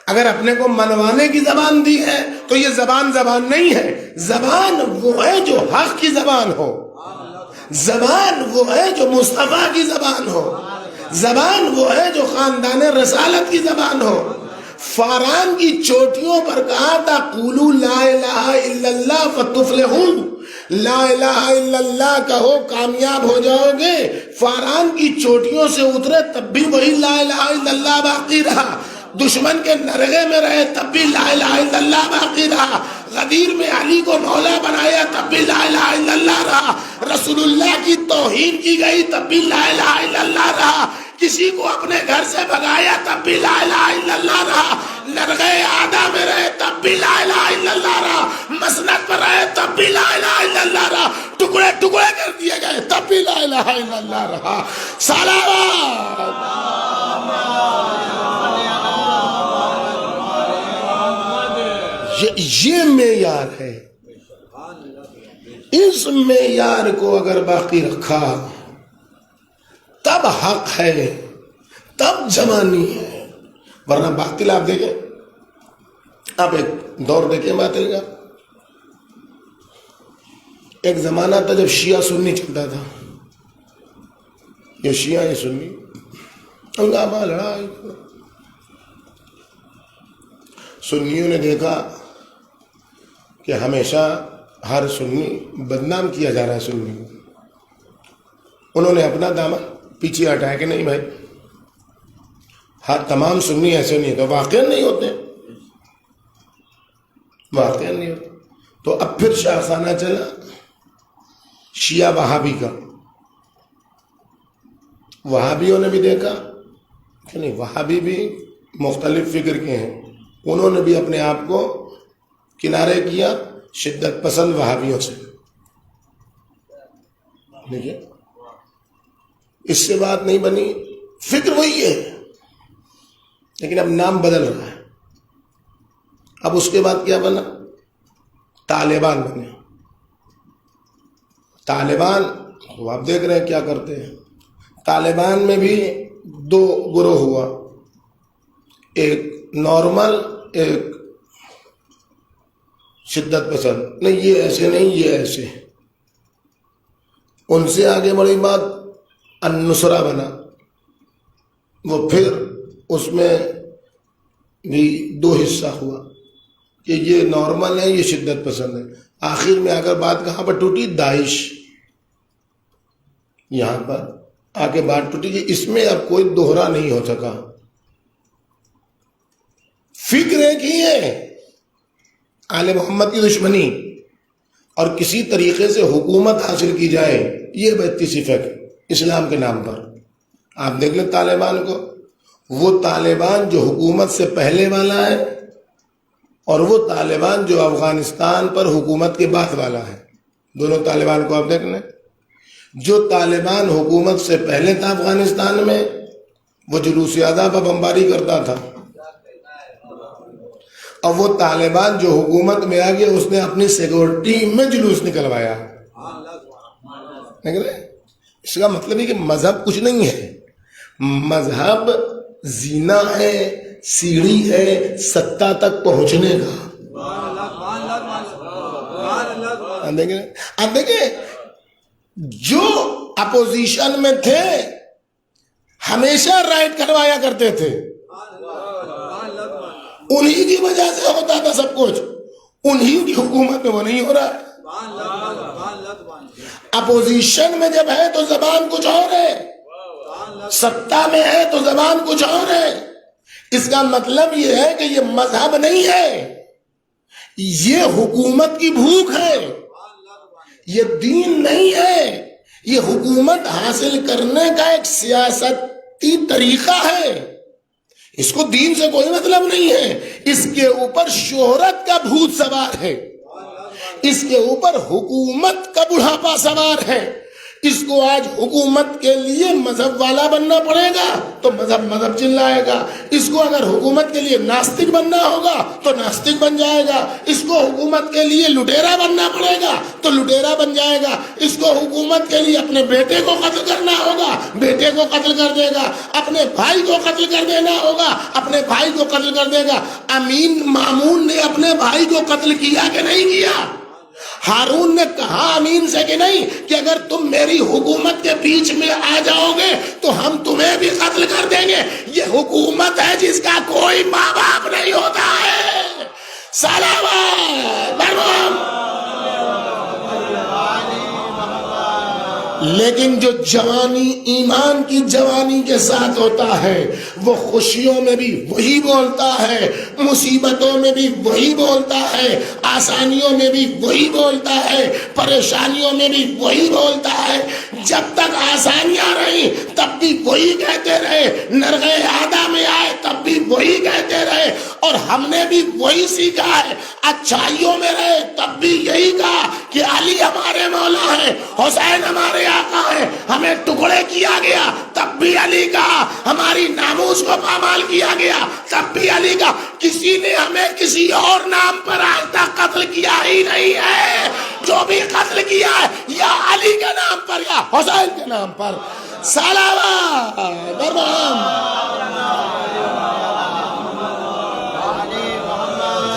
اگر اپنے کو منوانے کی زبان دی ہے، تو یہ زبان نہیں ہے. زبان وہ ہے جو حق کی زبان ہو، زبان وہ ہے جو مصطفیٰ کی زبان ہو، زبان وہ ہے جو خاندان رسالت کی زبان ہو. فاران کی چوٹیوں پر کہا تھا قولوا لا الہ الا اللہ فتفلحون، لا الہ الا اللہ کہو کامیاب ہو جاؤ گے. فاران کی چوٹیوں سے اترے تب بھی وہی لا الہ الا اللہ باقی رہا، دشمن کے نرغے میں رہے تب بھی لا الہ الا اللہ باقی رہا، غدیر میں علی کو مولا بنایا تب بھی لا الہ الا اللہ رہا، رسول اللہ کی توہین کی گئی تب بھی لا الہ الا اللہ رہا، کسی کو اپنے گھر سے بھگایا تب بھی لا الہ الا اللہ رہا، نرغے عادہ میں رہے تب بھی لا الہ الا اللہ رہا، مسند پر رہے تب بھی لا الہ الا اللہ رہا، ٹکڑے ٹکڑے کر دیے گئے تب بھی لا الہ الا اللہ رہا. صلوات. یہ معیار ہے. اس معیار کو اگر باقی رکھا تب حق ہے، تب جوانی ہے. ورنہ باطل آپ دیکھیں، آپ ایک دور دیکھیں باطل کا. ایک زمانہ تھا جب شیعہ سنی چلتا تھا، یہ شیعہ یہ سنی ہنگامہ لڑائی. سنیوں نے دیکھا کہ ہمیشہ ہر سنی بدنام کیا جا رہا ہے سنی، انہوں نے اپنا دامن پیچھے ہٹایا کہ نہیں بھائی ہر تمام سنی ایسے نہیں تو واقعا نہیں ہوتے، واقعا نہیں ہوتے. تو اب پھر شاخانہ چلا شیعہ وہابی کا. وہابیوں نے بھی دیکھا کہ نہیں وہابی بھی مختلف فکر کے ہیں، انہوں نے بھی اپنے آپ کو کنارے کیا شدت پسند وہابیوں سے. دیکھیے اس سے بات نہیں بنی، فکر وہی ہے لیکن اب نام بدل رہا ہے. اب اس کے بعد کیا بنا؟ طالبان بنے. طالبان وہ آپ دیکھ رہے ہیں کیا کرتے ہیں. طالبان میں بھی دو گروہ ہوا، ایک نارمل ایک شدت پسند. نہیں یہ ایسے نہیں، یہ ایسے. ان سے آگے بڑی بات النصرہ بنا، وہ پھر اس میں بھی دو حصہ ہوا کہ یہ نارمل ہے یہ شدت پسند ہے. آخر میں اگر بات کہاں پر ٹوٹی؟ داعش. یہاں پر آ کے بات ٹوٹی کہ اس میں اب کوئی دوہرا نہیں ہو سکا. فکر ایک ہی ہے، آل محمد کی دشمنی اور کسی طریقے سے حکومت حاصل کی جائے، یہ بہتی سی فکر اسلام کے نام پر. آپ دیکھ لیں طالبان کو، وہ طالبان جو حکومت سے پہلے والا ہے اور وہ طالبان جو افغانستان پر حکومت کے بعد والا ہے. دونوں طالبان کو آپ دیکھ لیں. جو طالبان حکومت سے پہلے تھا افغانستان میں، وہ جلوس آزاد پر بمباری کرتا تھا، اور وہ طالبان جو حکومت میں آ گیا اس نے اپنی سیکورٹی میں جلوس نکلوایا. اس کا مطلب ہے کہ مذہب کچھ نہیں ہے، مذہب زینہ ہے، سیڑھی ہے سطح تک پہنچنے کا. آپ دیکھیں جو اپوزیشن میں تھے ہمیشہ رائٹ کروایا کرتے تھے، انہی کی وجہ سے ہوتا تھا سب کچھ. انہی کی حکومت میں وہ نہیں ہو رہا. اپوزیشن میں جب ہے تو زبان کچھ اور ہے، سطح میں ہے تو زبان کچھ اور ہے. اس کا مطلب یہ ہے کہ یہ مذہب نہیں ہے، یہ حکومت کی بھوک ہے، یہ دین نہیں ہے، یہ حکومت حاصل کرنے کا ایک سیاستی طریقہ ہے. اس کو دین سے کوئی مطلب نہیں ہے. اس کے اوپر شہرت کا بھوت سوار ہے، اس کے اوپر حکومت کا بڑھاپا سوار ہے. اس کو آج حکومت کے لیے مذہب والا بننا پڑے گا تو مذہب چلائے گا. اس کو اگر حکومت کے لیے ناستک بننا ہوگا تو ناستک بن جائے گا. اس کو حکومت کے لیے لٹیرا بننا پڑے گا تو لٹیرا بن جائے گا. اس کو حکومت کے لیے اپنے بیٹے کو قتل کرنا ہوگا, بیٹے کو قتل کر دے گا. اپنے بھائی کو قتل کر دینا ہوگا, اپنے بھائی کو قتل کر دے گا. امین مامون نے اپنے بھائی کو قتل کیا کہ نہیں کیا؟ ہارون نے کہا امین سے کہ نہیں کہ اگر تم میری حکومت کے بیچ میں آ جاؤ گے تو ہم تمہیں بھی قتل کر دیں گے. یہ حکومت ہے جس کا کوئی ماں باپ نہیں ہوتا ہے. سلام برہم. لیکن جو جوانی ایمان کی جوانی کے ساتھ ہوتا ہے وہ خوشیوں میں بھی وہی بولتا ہے, مصیبتوں میں بھی وہی بولتا ہے, آسانیوں میں بھی وہی بولتا ہے, پریشانیوں میں بھی وہی بولتا ہے. جب تک آسانیاں رہی تب بھی وہی کہتے رہے, نرغے عادہ میں آئے تب بھی وہی کہتے رہے, اور ہم نے بھی وہی سیکھا ہے. اچھائیوں میں رہے تب بھی یہی کہا کہ علی ہمارے مولا ہے, حسین ہمارے آقا ہے. ہمیں ٹکڑے کیا گیا تب بھی علی کہا, ہماری ناموس کو پامال کیا گیا تب بھی علی کہا. کسی نے ہمیں کسی اور نام پر آج تک قتل کیا ہی نہیں ہے. جو بھی قتل کیا ہے یا علی کے نام پر یا حسین کے نام پر. سلام برہم.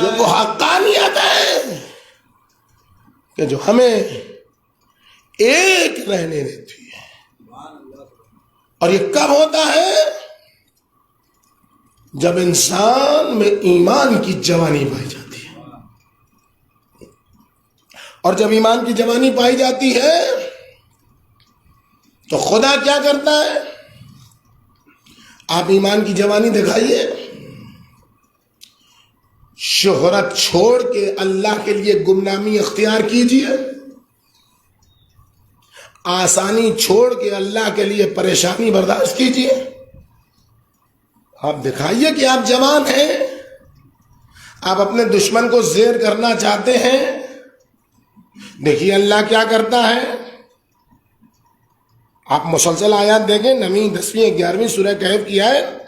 یہ وہ حقانیت ہے کہ جو ہمیں ایک رہنے دیتی ہے. اور یہ کب ہوتا ہے؟ جب انسان میں ایمان کی جوانی پائی جاتی ہے. اور جب ایمان کی جوانی پائی جاتی ہے تو خدا کیا کرتا ہے؟ آپ ایمان کی جوانی دکھائیے, شہرت چھوڑ کے اللہ کے لیے گمنامی اختیار کیجیے, آسانی چھوڑ کے اللہ کے لیے پریشانی برداشت کیجیے. آپ دکھائیے کہ آپ جوان ہیں, آپ اپنے دشمن کو زیر کرنا چاہتے ہیں. دیکھیے اللہ کیا کرتا ہے. آپ مسلسل آیات دیکھیں, 9ویں 10ویں 11ویں سورہ کہف کی آیت.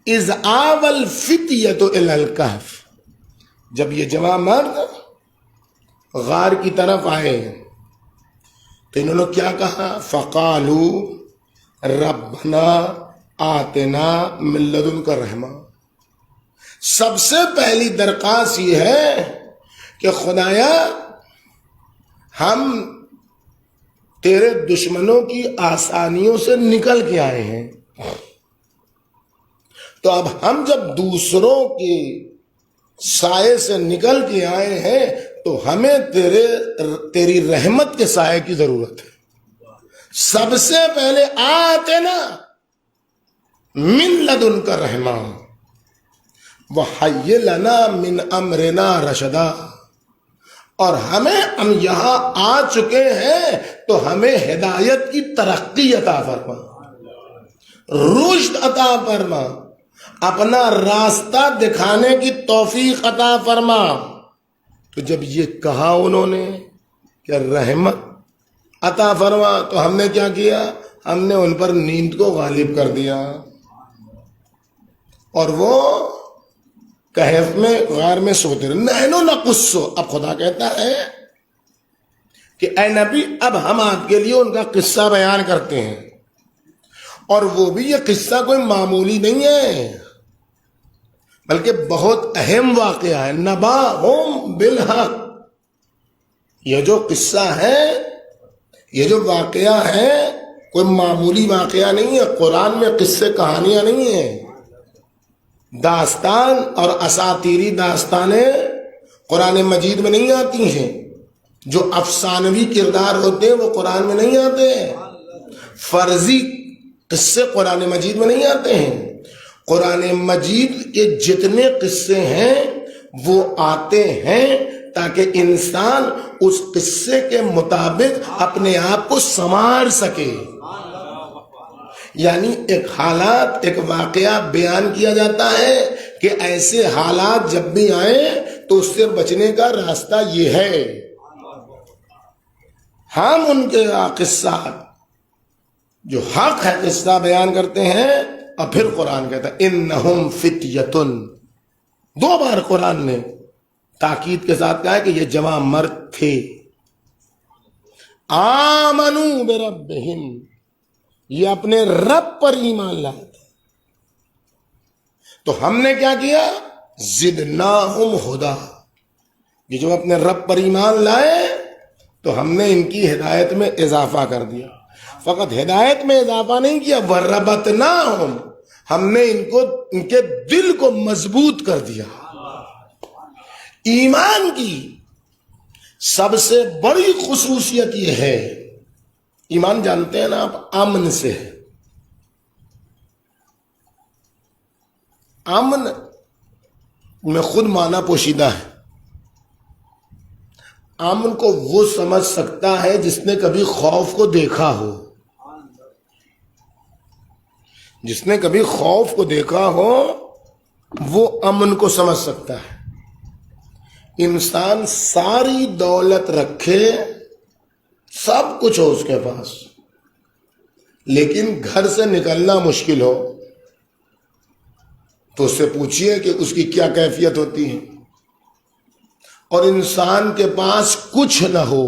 اذ آوى الفتية الى الكهف, جب یہ جوان مرد غار کی طرف آئے تو انہوں نے کیا کہا؟ فقالوا ربنا آتنا من لدنک رحمہ. سب سے پہلی درخواست یہ ہے کہ خدایا ہم تیرے دشمنوں کی آسانیوں سے نکل کے آئے ہیں, تو اب ہم جب دوسروں کے سائے سے نکل کے آئے ہیں تو ہمیں تیری رحمت کے سائے کی ضرورت ہے. سب سے پہلے آتنا من لدنک رحمہ وحی لنا من امرنا رشدا. اور ہم یہاں آ چکے ہیں تو ہمیں ہدایت کی ترقی عطا فرما, رشد عطا فرما, اپنا راستہ دکھانے کی توفیق عطا فرما. تو جب یہ کہا انہوں نے کہ رحمت عطا فرما, تو ہم نے کیا کیا؟ ہم نے ان پر نیند کو غالب کر دیا, اور وہ کہف میں غار میں سوتے رہے. نحنو نقص, اب خدا کہتا ہے کہ اے نبی اب ہم آپ کے لیے ان کا قصہ بیان کرتے ہیں, اور وہ بھی یہ قصہ کوئی معمولی نہیں ہے بلکہ بہت اہم واقعہ ہے. نباہم بالحق, یہ جو قصہ ہے, یہ جو واقعہ ہے کوئی معمولی واقعہ نہیں ہے. قرآن میں قصے کہانیاں نہیں ہیں, داستان اور اساطیری داستانیں قرآن مجید میں نہیں آتی ہیں. جو افسانوی کردار ہوتے ہیں وہ قرآن میں نہیں آتے ہیں. فرضی قصے قرآن مجید میں نہیں آتے ہیں. قرآن مجید کے جتنے قصے ہیں وہ آتے ہیں تاکہ انسان اس قصے کے مطابق اپنے آپ کو سنوار سکے. یعنی ایک حالات, ایک واقعہ بیان کیا جاتا ہے کہ ایسے حالات جب بھی آئیں تو اس سے بچنے کا راستہ یہ ہے، ہم ان کے قصہ جو حق ہے قصہ بیان کرتے ہیں، اور پھر قرآن کہتا ہے انہم فتیتن، 2 بار قرآن نے تاکید کے ساتھ کہا ہے کہ یہ جوان مرد تھے، آمنوا بربہم، یہ اپنے رب پر ایمان لائے تھے، تو ہم نے کیا کیا، زدناہم ہدا، یہ جو اپنے رب پر ایمان لائے تو ہم نے ان کی ہدایت میں اضافہ کر دیا، فقط ہدایت میں اضافہ نہیں کیا، وربطناہم، ہم نے ان کے دل کو مضبوط کر دیا۔ ایمان کی سب سے بڑی خصوصیت یہ ہے، ایمان جانتے ہیں نا آپ، امن سے ہے، امن میں خود معنی پوشیدہ ہے۔ امن کو وہ سمجھ سکتا ہے جس نے کبھی خوف کو دیکھا ہو، جس نے کبھی خوف کو دیکھا ہو وہ امن کو سمجھ سکتا ہے۔ انسان ساری دولت رکھے، سب کچھ ہو اس کے پاس، لیکن گھر سے نکلنا مشکل ہو تو اس سے پوچھئے کہ اس کی کیا کیفیت ہوتی ہے۔ اور انسان کے پاس کچھ نہ ہو،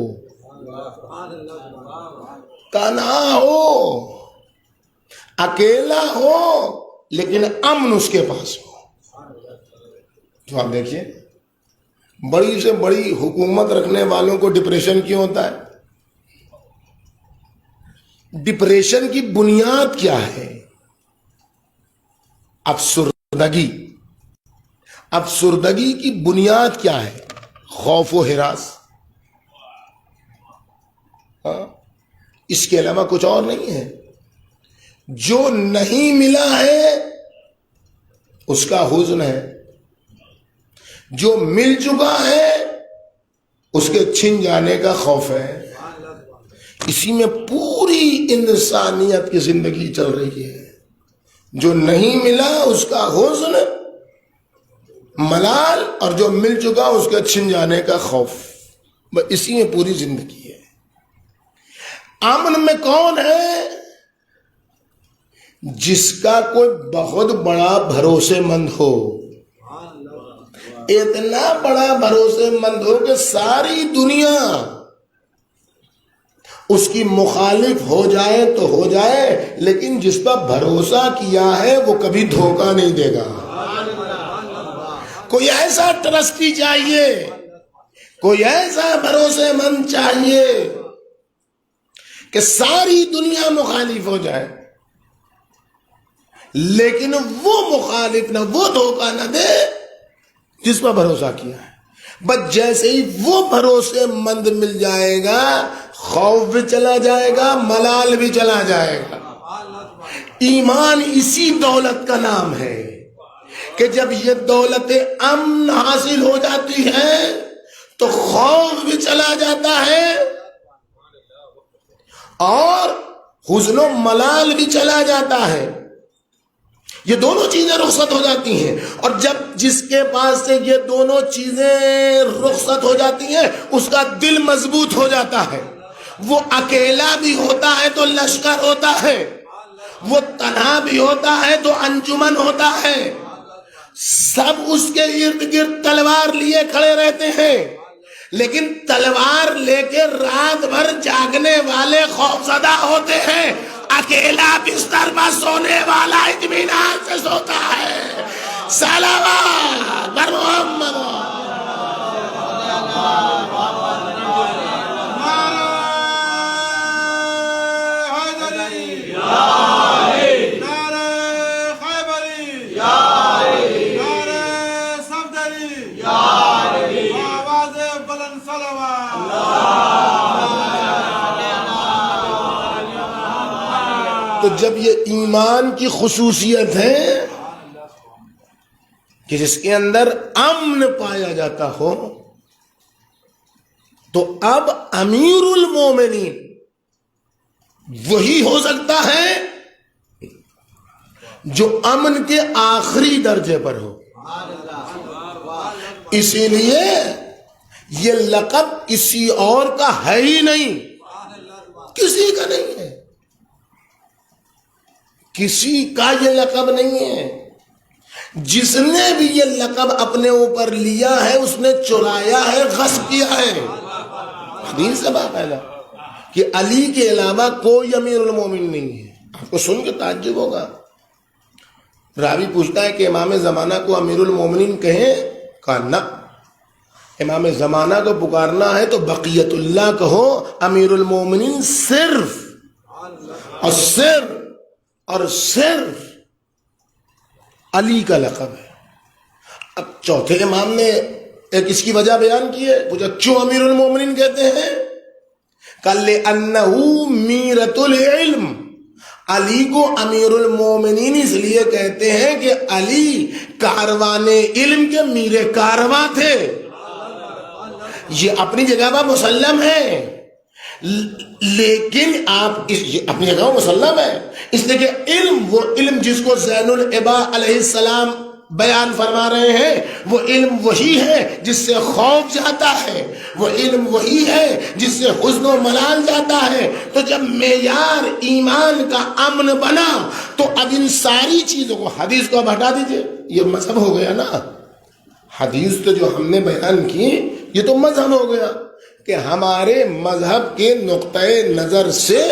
تنہا ہو، اکیلا ہو، لیکن امن اس کے پاس ہو، تو آپ دیکھیے بڑی سے بڑی حکومت رکھنے والوں کو ڈپریشن کیوں ہوتا ہے؟ ڈپریشن کی بنیاد کیا ہے؟ افسردگی۔ افسردگی کی بنیاد کیا ہے؟ خوف و ہراس، اس کے علاوہ کچھ اور نہیں ہے۔ جو نہیں ملا ہے اس کا حزن ہے، جو مل چکا ہے اس کے چھن جانے کا خوف ہے۔ اسی میں پوری انسانیت کی زندگی چل رہی ہے، جو نہیں ملا اس کا حزن، ملال، اور جو مل چکا اس کے چھن جانے کا خوف، اسی میں پوری زندگی ہے۔ امن میں کون ہے؟ جس کا کوئی بہت بڑا بھروسے مند ہو، اتنا بڑا بھروسے مند ہو کہ ساری دنیا اس کی مخالف ہو جائے تو ہو جائے، لیکن جس پر بھروسہ کیا ہے وہ کبھی دھوکہ نہیں دے گا۔ کوئی ایسا ٹرسٹی چاہیے، کوئی ایسا بھروسے مند چاہیے کہ ساری دنیا مخالف ہو جائے لیکن وہ مخالف نہ، وہ دھوکہ نہ دے جس پر بھروسہ کیا ہے۔ بس جیسے ہی وہ بھروسے مند مل جائے گا، خوف بھی چلا جائے گا، ملال بھی چلا جائے گا۔ ایمان اسی دولت کا نام ہے کہ جب یہ دولت امن حاصل ہو جاتی ہے تو خوف بھی چلا جاتا ہے اور حزن و ملال بھی چلا جاتا ہے۔ یہ دونوں چیزیں رخصت ہو جاتی ہیں، اور جب جس کے پاس سے یہ دونوں چیزیں رخصت ہو جاتی ہیں اس کا دل مضبوط ہو جاتا ہے۔ وہ اکیلا بھی ہوتا ہے تو لشکر ہوتا ہے، وہ تنہا بھی ہوتا ہے تو انجمن ہوتا ہے، سب اس کے ارد گرد تلوار لیے کھڑے رہتے ہیں، لیکن تلوار لے کے رات بھر جاگنے والے خوفزدہ ہوتے ہیں، اکیلا بستر پر سونے والا اطمینان سے سوتا ہے۔ صلوات بر محمد۔ تو جب یہ ایمان کی خصوصیت ہے کہ جس کے اندر امن پایا جاتا ہو، تو اب امیر المومنین وہی ہو سکتا ہے جو امن کے آخری درجے پر ہو۔ اسی لیے یہ لقب کسی اور کا ہے ہی نہیں، کسی کا نہیں ہے، کسی کا یہ لقب نہیں ہے۔ جس نے بھی یہ لقب اپنے اوپر لیا ہے اس نے چرایا ہے، غصب کیا ہے۔ حدیث سے باقاعدہ کہ علی کے علاوہ کوئی امیر المومن نہیں ہے۔ آپ کو سن کے تعجب ہوگا، راوی پوچھتا ہے کہ امام زمانہ کو امیر المومنین کہیں؟ کہا نہ، امام زمانہ کو پکارنا ہے تو بقیت اللہ کہو، امیر المومنین صرف اور صرف علی کا لقب ہے۔ اب چوتھے امام نے ایک اس کی وجہ بیان کی ہے، پوچھا کیوں امیر المومنین کہتے ہیں؟ قال لأنه میرۃ العلم، علی کو امیر المومنین اس لیے کہتے ہیں کہ علی کاروان علم کے میر کارواں تھے۔ یہ اپنی جگہ پر مسلم ہے، لیکن آپ اپنی جگہ مسلم ہے، اس لیے کہ وہ علم جس کو زین العبا علیہ السلام بیان فرما رہے ہیں، وہ علم وہی ہے جس سے خوف جاتا ہے، وہ علم وہی ہے جس سے حزن و ملال جاتا ہے۔ تو جب معیار ایمان کا امن بنا تو اب ان ساری چیزوں کو، حدیث کو اب ہٹا دیجئے، یہ مذہب ہو گیا نا۔ حدیث تو جو ہم نے بیان کی یہ تو مذہب ہو گیا کہ ہمارے مذہب کے نقطۂ نظر سے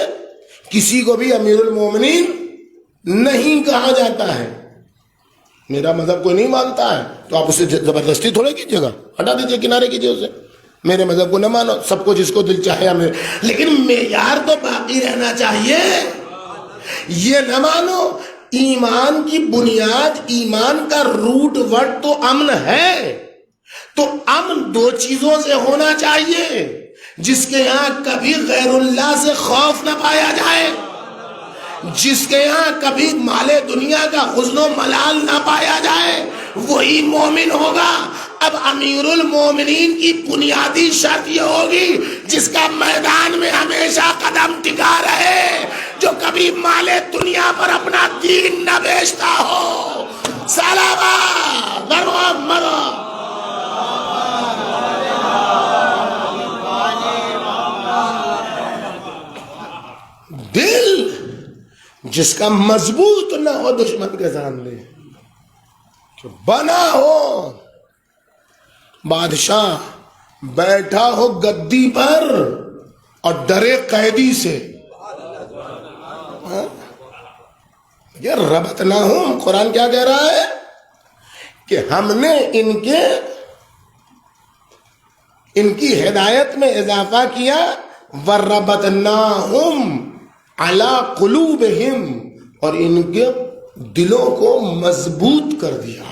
کسی کو بھی امیر المومنین نہیں کہا جاتا ہے۔ میرا مذہب کوئی نہیں مانتا ہے تو آپ اسے زبردستی تھوڑے کیجیے گا، ہٹا دیجیے، کنارے کیجیے اسے، میرے مذہب کو نہ مانو، سب کو جس کو دل چاہے ہمیں، لیکن معیار تو باقی رہنا چاہیے۔ یہ نہ مانو، ایمان کی بنیاد، ایمان کا روٹ ورڈ تو امن ہے، تو امن دو چیزوں سے ہونا چاہیے، جس کے یہاں کبھی غیر اللہ سے خوف نہ پایا جائے، جس کے یہاں کبھی مال دنیا کا حزن و ملال نہ پایا جائے، وہی مومن ہوگا۔ اب امیر المومنین کی بنیادی شرط یہ ہوگی جس کا میدان میں ہمیشہ قدم ٹکا رہے، جو کبھی مال دنیا پر اپنا دین نہ بیچتا ہو۔ صلوات بر محمد۔ دل جس کا مضبوط نہ ہو دشمن کے سامنے، جو بنا ہو، بادشاہ بیٹھا ہو گدی پر اور ڈرے قیدی سے، یہ ربطناہم، قرآن کیا کہہ رہا ہے کہ ہم نے ان کی ہدایت میں اضافہ کیا، وَرَبَطْنَاهُمْ عَلَىٰ قُلُوبِهِمْ، اور ان کے دلوں کو مضبوط کر دیا۔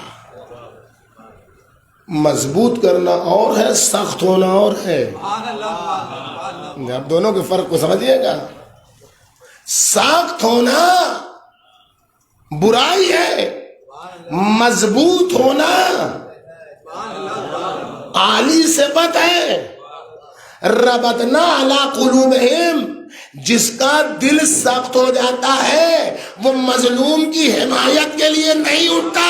مضبوط کرنا اور ہے، سخت ہونا اور ہے۔ آپ دونوں کے فرق کو سمجھیے گا۔ سخت ہونا برائی ہے، مضبوط ہونا عالی صفت ہے۔ ربطنا علی قلوبہم، جس کا دل سخت ہو جاتا ہے وہ مظلوم کی حمایت کے لیے نہیں اٹھتا،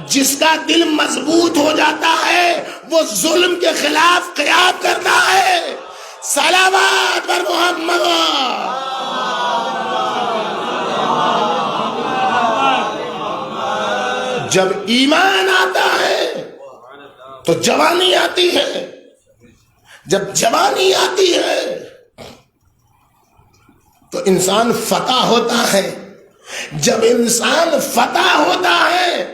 جس کا دل مضبوط ہو جاتا ہے وہ ظلم کے خلاف قیام کرتا ہے۔ صلوات پر محمد۔ جب ایمان آتا ہے تو جوانی آتی ہے، جب جوانی آتی ہے تو انسان فتح ہوتا ہے، جب انسان فتح ہوتا ہے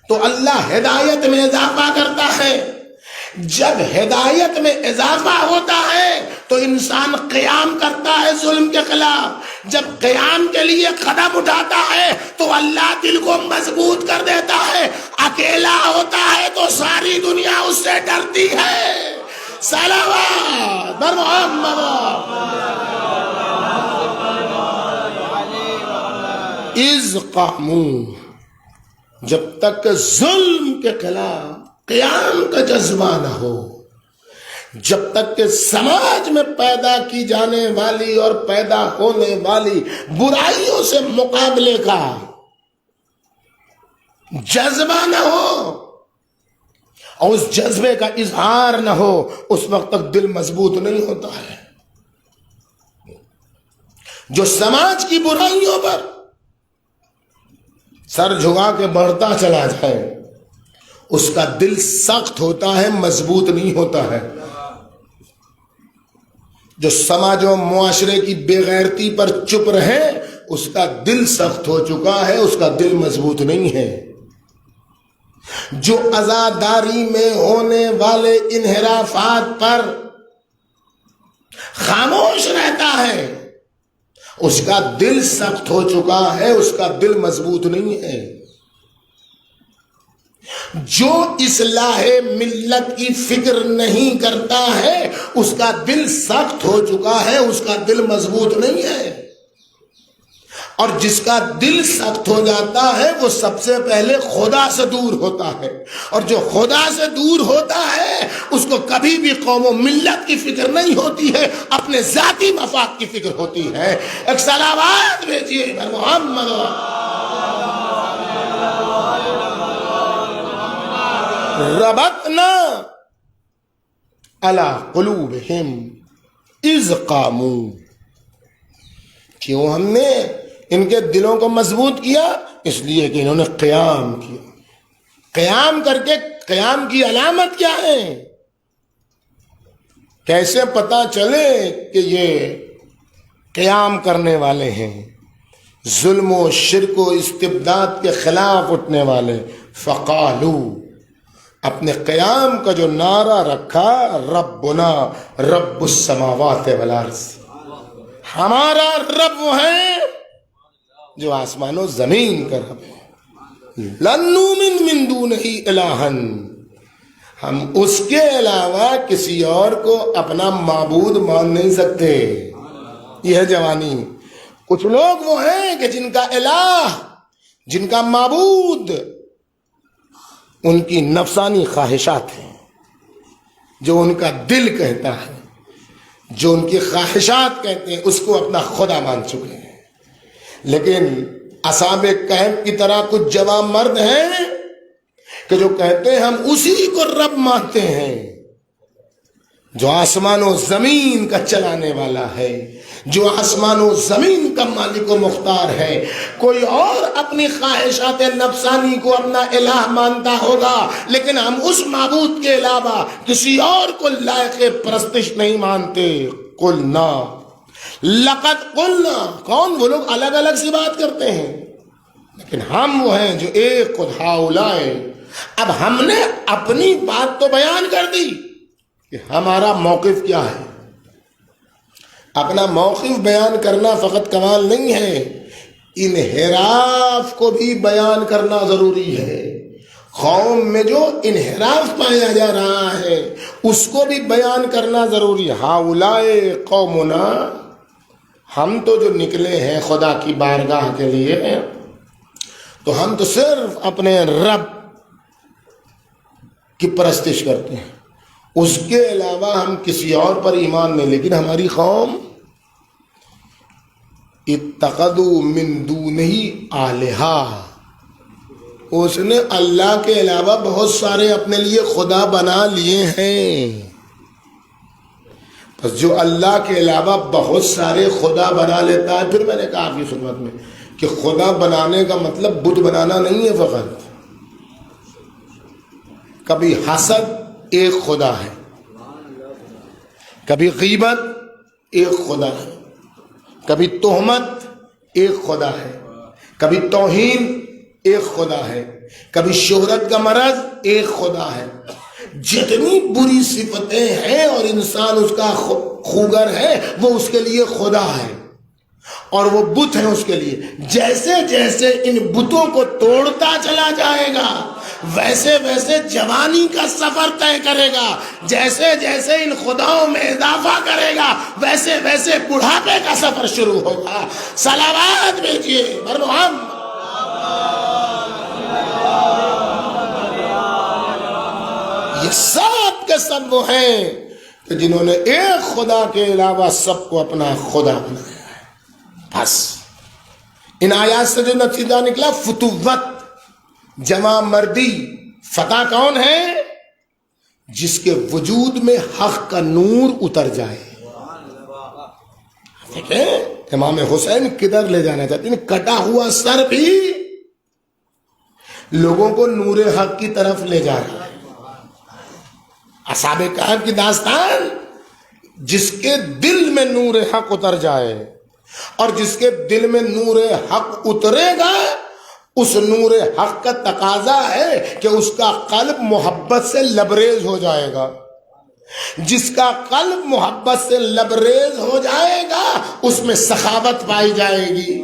تو اللہ ہدایت میں اضافہ کرتا ہے، جب ہدایت میں اضافہ ہوتا ہے تو انسان قیام کرتا ہے ظلم کے خلاف، جب قیام کے لیے قدم اٹھاتا ہے تو اللہ دل کو مضبوط کر دیتا ہے، اکیلا ہوتا ہے تو ساری دنیا اس سے ڈرتی ہے۔ صلوات بر محمد۔ اذ قاموا، جب تک ظلم کے خلاف قیام کا جذبہ نہ ہو، جب تک کہ سماج میں پیدا کی جانے والی اور پیدا ہونے والی برائیوں سے مقابلے کا جذبہ نہ ہو، اور اس جذبے کا اظہار نہ ہو اس وقت تک دل مضبوط نہیں ہوتا ہے. جو سماج کی برائیوں پر سر جھکا کے بڑھتا چلا جائے اس کا دل سخت ہوتا ہے، مضبوط نہیں ہوتا ہے. جو سماج و معاشرے کی بے غیرتی پر چپ رہے اس کا دل سخت ہو چکا ہے، اس کا دل مضبوط نہیں ہے. جو عزاداری میں ہونے والے انحرافات پر خاموش رہتا ہے اس کا دل سخت ہو چکا ہے، اس کا دل مضبوط نہیں ہے. جو اصلاح ملت کی فکر نہیں کرتا ہے اس کا دل سخت ہو چکا ہے، اس کا دل مضبوط نہیں ہے. اور جس کا دل سخت ہو جاتا ہے وہ سب سے پہلے خدا سے دور ہوتا ہے، اور جو خدا سے دور ہوتا ہے اس کو کبھی بھی قوم و ملت کی فکر نہیں ہوتی ہے، اپنے ذاتی مفاد کی فکر ہوتی ہے. ایک صلوات بھیجیے محمد. ربطنا علی قلوبہم اذ قاموا. کیوں ہم نے ان کے دلوں کو مضبوط کیا؟ اس لیے کہ انہوں نے قیام کیا. قیام کر کے قیام کی علامت کیا ہے؟ کیسے پتا چلے کہ یہ قیام کرنے والے ہیں؟ ظلم و شرک و استبداد کے خلاف اٹھنے والے. فقالو، اپنے قیام کا جو نعرہ رکھا، ربنا رب السماوات والارض، ہمارا رب وہ ہے جو آسمان و زمین کا رب ہے. لن نؤمن من دونہ الہا، ہم اس کے علاوہ کسی اور کو اپنا معبود مان نہیں سکتے. یہ ہے جوانی. کچھ لوگ وہ ہیں کہ جن کا الہ، جن کا معبود ان کی نفسانی خواہشات ہیں، جو ان کا دل کہتا ہے، جو ان کی خواہشات کہتے ہیں، اس کو اپنا خدا مان چکے ہیں. لیکن اصحاب کہف کی طرح کچھ جوان مرد ہیں کہ جو کہتے ہیں ہم اسی کو رب مانتے ہیں جو آسمان و زمین کا چلانے والا ہے، جو آسمان و زمین کا مالک و مختار ہے. کوئی اور اپنی خواہشات نفسانی کو اپنا الہ مانتا ہوگا، لیکن ہم اس معبود کے علاوہ کسی اور کو لائق پرستش نہیں مانتے. قلنا، لقد قلنا، کون؟ وہ لوگ الگ الگ سی بات کرتے ہیں، لیکن ہم وہ ہیں جو ایک خود ہاؤلائے. اب ہم نے اپنی بات تو بیان کر دی کہ ہمارا موقف کیا ہے. اپنا موقف بیان کرنا فقط کمال نہیں ہے، انحراف کو بھی بیان کرنا ضروری ہے. قوم میں جو انحراف پایا جا رہا ہے اس کو بھی بیان کرنا ضروری ہے. ہاؤلائے قومنا، ہم تو جو نکلے ہیں خدا کی بارگاہ کے لیے تو ہم تو صرف اپنے رب کی پرستش کرتے ہیں، اس کے علاوہ ہم کسی اور پر ایمان نہیں. لیکن ہماری قوم اتخذوا من دونہ آلہہ، اس نے اللہ کے علاوہ بہت سارے اپنے لیے خدا بنا لیے ہیں. بس جو اللہ کے علاوہ بہت سارے خدا بنا لیتا ہے، پھر میں نے کہا آپ کی خدمت میں کہ خدا بنانے کا مطلب بت بنانا نہیں ہے فقط. کبھی حسد ایک خدا ہے، کبھی غیبت ایک خدا ہے، کبھی تہمت ایک خدا ہے، کبھی توہین ایک خدا ہے، کبھی شہرت کا مرض ایک خدا ہے. جتنی بری صفتیں ہیں اور انسان اس کا خوگر ہے وہ اس کے لیے خدا ہے اور وہ بت ہیں اس کے لیے. جیسے جیسے ان بتوں کو توڑتا چلا جائے گا ویسے ویسے جوانی کا سفر طے کرے گا. جیسے جیسے ان خداؤں میں اضافہ کرے گا ویسے ویسے بڑھاپے کا سفر شروع ہوگا. صلوات بھیجیے بر محمد. یہ سب کے سب وہ ہیں کہ جنہوں نے ایک خدا کے علاوہ سب کو اپنا خدا بنایا ہے. بس ان آیات سے جو نتیجہ نکلا فتوت، جمع مردی. فتح کون ہے؟ جس کے وجود میں حق کا نور اتر جائے. دیکھیں امام حسین کدھر لے جانا چاہتے ہیں؟ کٹا ہوا سر بھی لوگوں کو نور حق کی طرف لے جا رہا ہے. اصحاب کہف کی داستان، جس کے دل میں نور حق اتر جائے، اور جس کے دل میں نور حق اترے گا، اس نور حق کا تقاضا ہے کہ اس کا قلب محبت سے لبریز ہو جائے گا. جس کا قلب محبت سے لبریز ہو جائے گا اس میں سخاوت پائی جائے گی.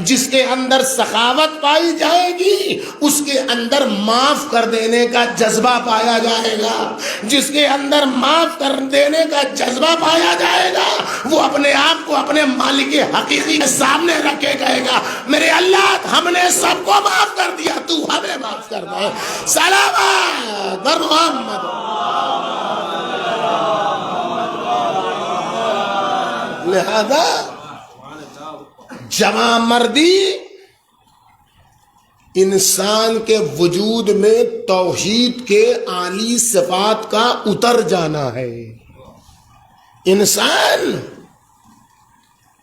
جس کے اندر سخاوت پائی جائے گی اس کے اندر معاف کر دینے کا جذبہ پایا جائے گا. جس کے اندر معاف کر دینے کا جذبہ پایا جائے گا وہ اپنے آپ کو اپنے مالک حقیقی کے سامنے رکھے کہے گا میرے اللہ ہم نے سب کو معاف کر دیا، تو ہمیں معاف کر دے. سلام بر محمد. لہذا جمع مردی انسان کے وجود میں توحید کے اعلی صفات کا اتر جانا ہے. انسان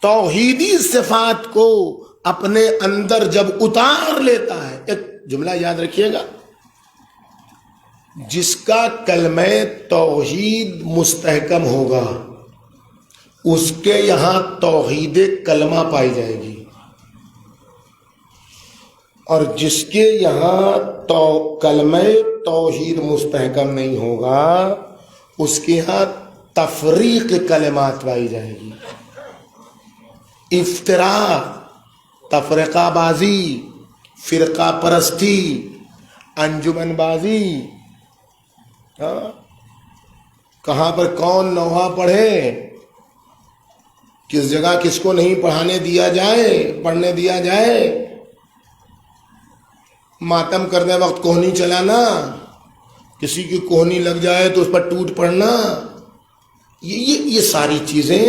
توحیدی صفات کو اپنے اندر جب اتار لیتا ہے، ایک جملہ یاد رکھیے گا، جس کا کلمہ توحید مستحکم ہوگا اس کے یہاں توحید کلمہ پائی جائے گی، اور جس کے یہاں کلمہ توحید مستحکم نہیں ہوگا اس کے یہاں تفریق کلمات پائی جائے گی. افتراء، تفرقہ بازی، فرقہ پرستی، انجمن بازی، کہاں پر کون نوحہ پڑھے، کس جگہ کس کو نہیں پڑھانے دیا جائے، پڑھنے دیا جائے، ماتم کرنے وقت کوہنی چلانا، کسی کی کوہنی لگ جائے تو اس پر ٹوٹ پڑنا، یہ ساری چیزیں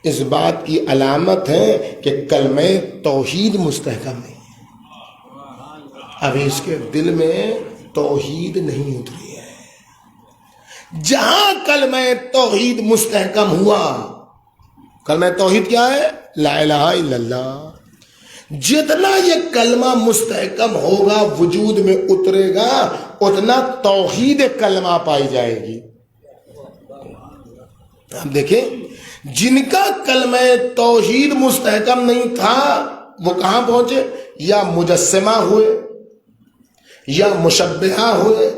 اس بات کی علامت ہے کہ کلمہ توحید مستحکم نہیں ہے. ابھی اس کے دل میں توحید نہیں اتری ہے. جہاں کلمہ توحید مستحکم ہوا، کلمہ توحید کیا ہے؟ لا الہ الا اللہ. جتنا یہ کلمہ مستحکم ہوگا وجود میں اترے گا اتنا توحید کلمہ پائی جائے گی. آپ دیکھیں جن کا کلمہ توحید مستحکم نہیں تھا وہ کہاں پہنچے؟ یا مجسمہ ہوئے، یا مشبہہ ہوئے،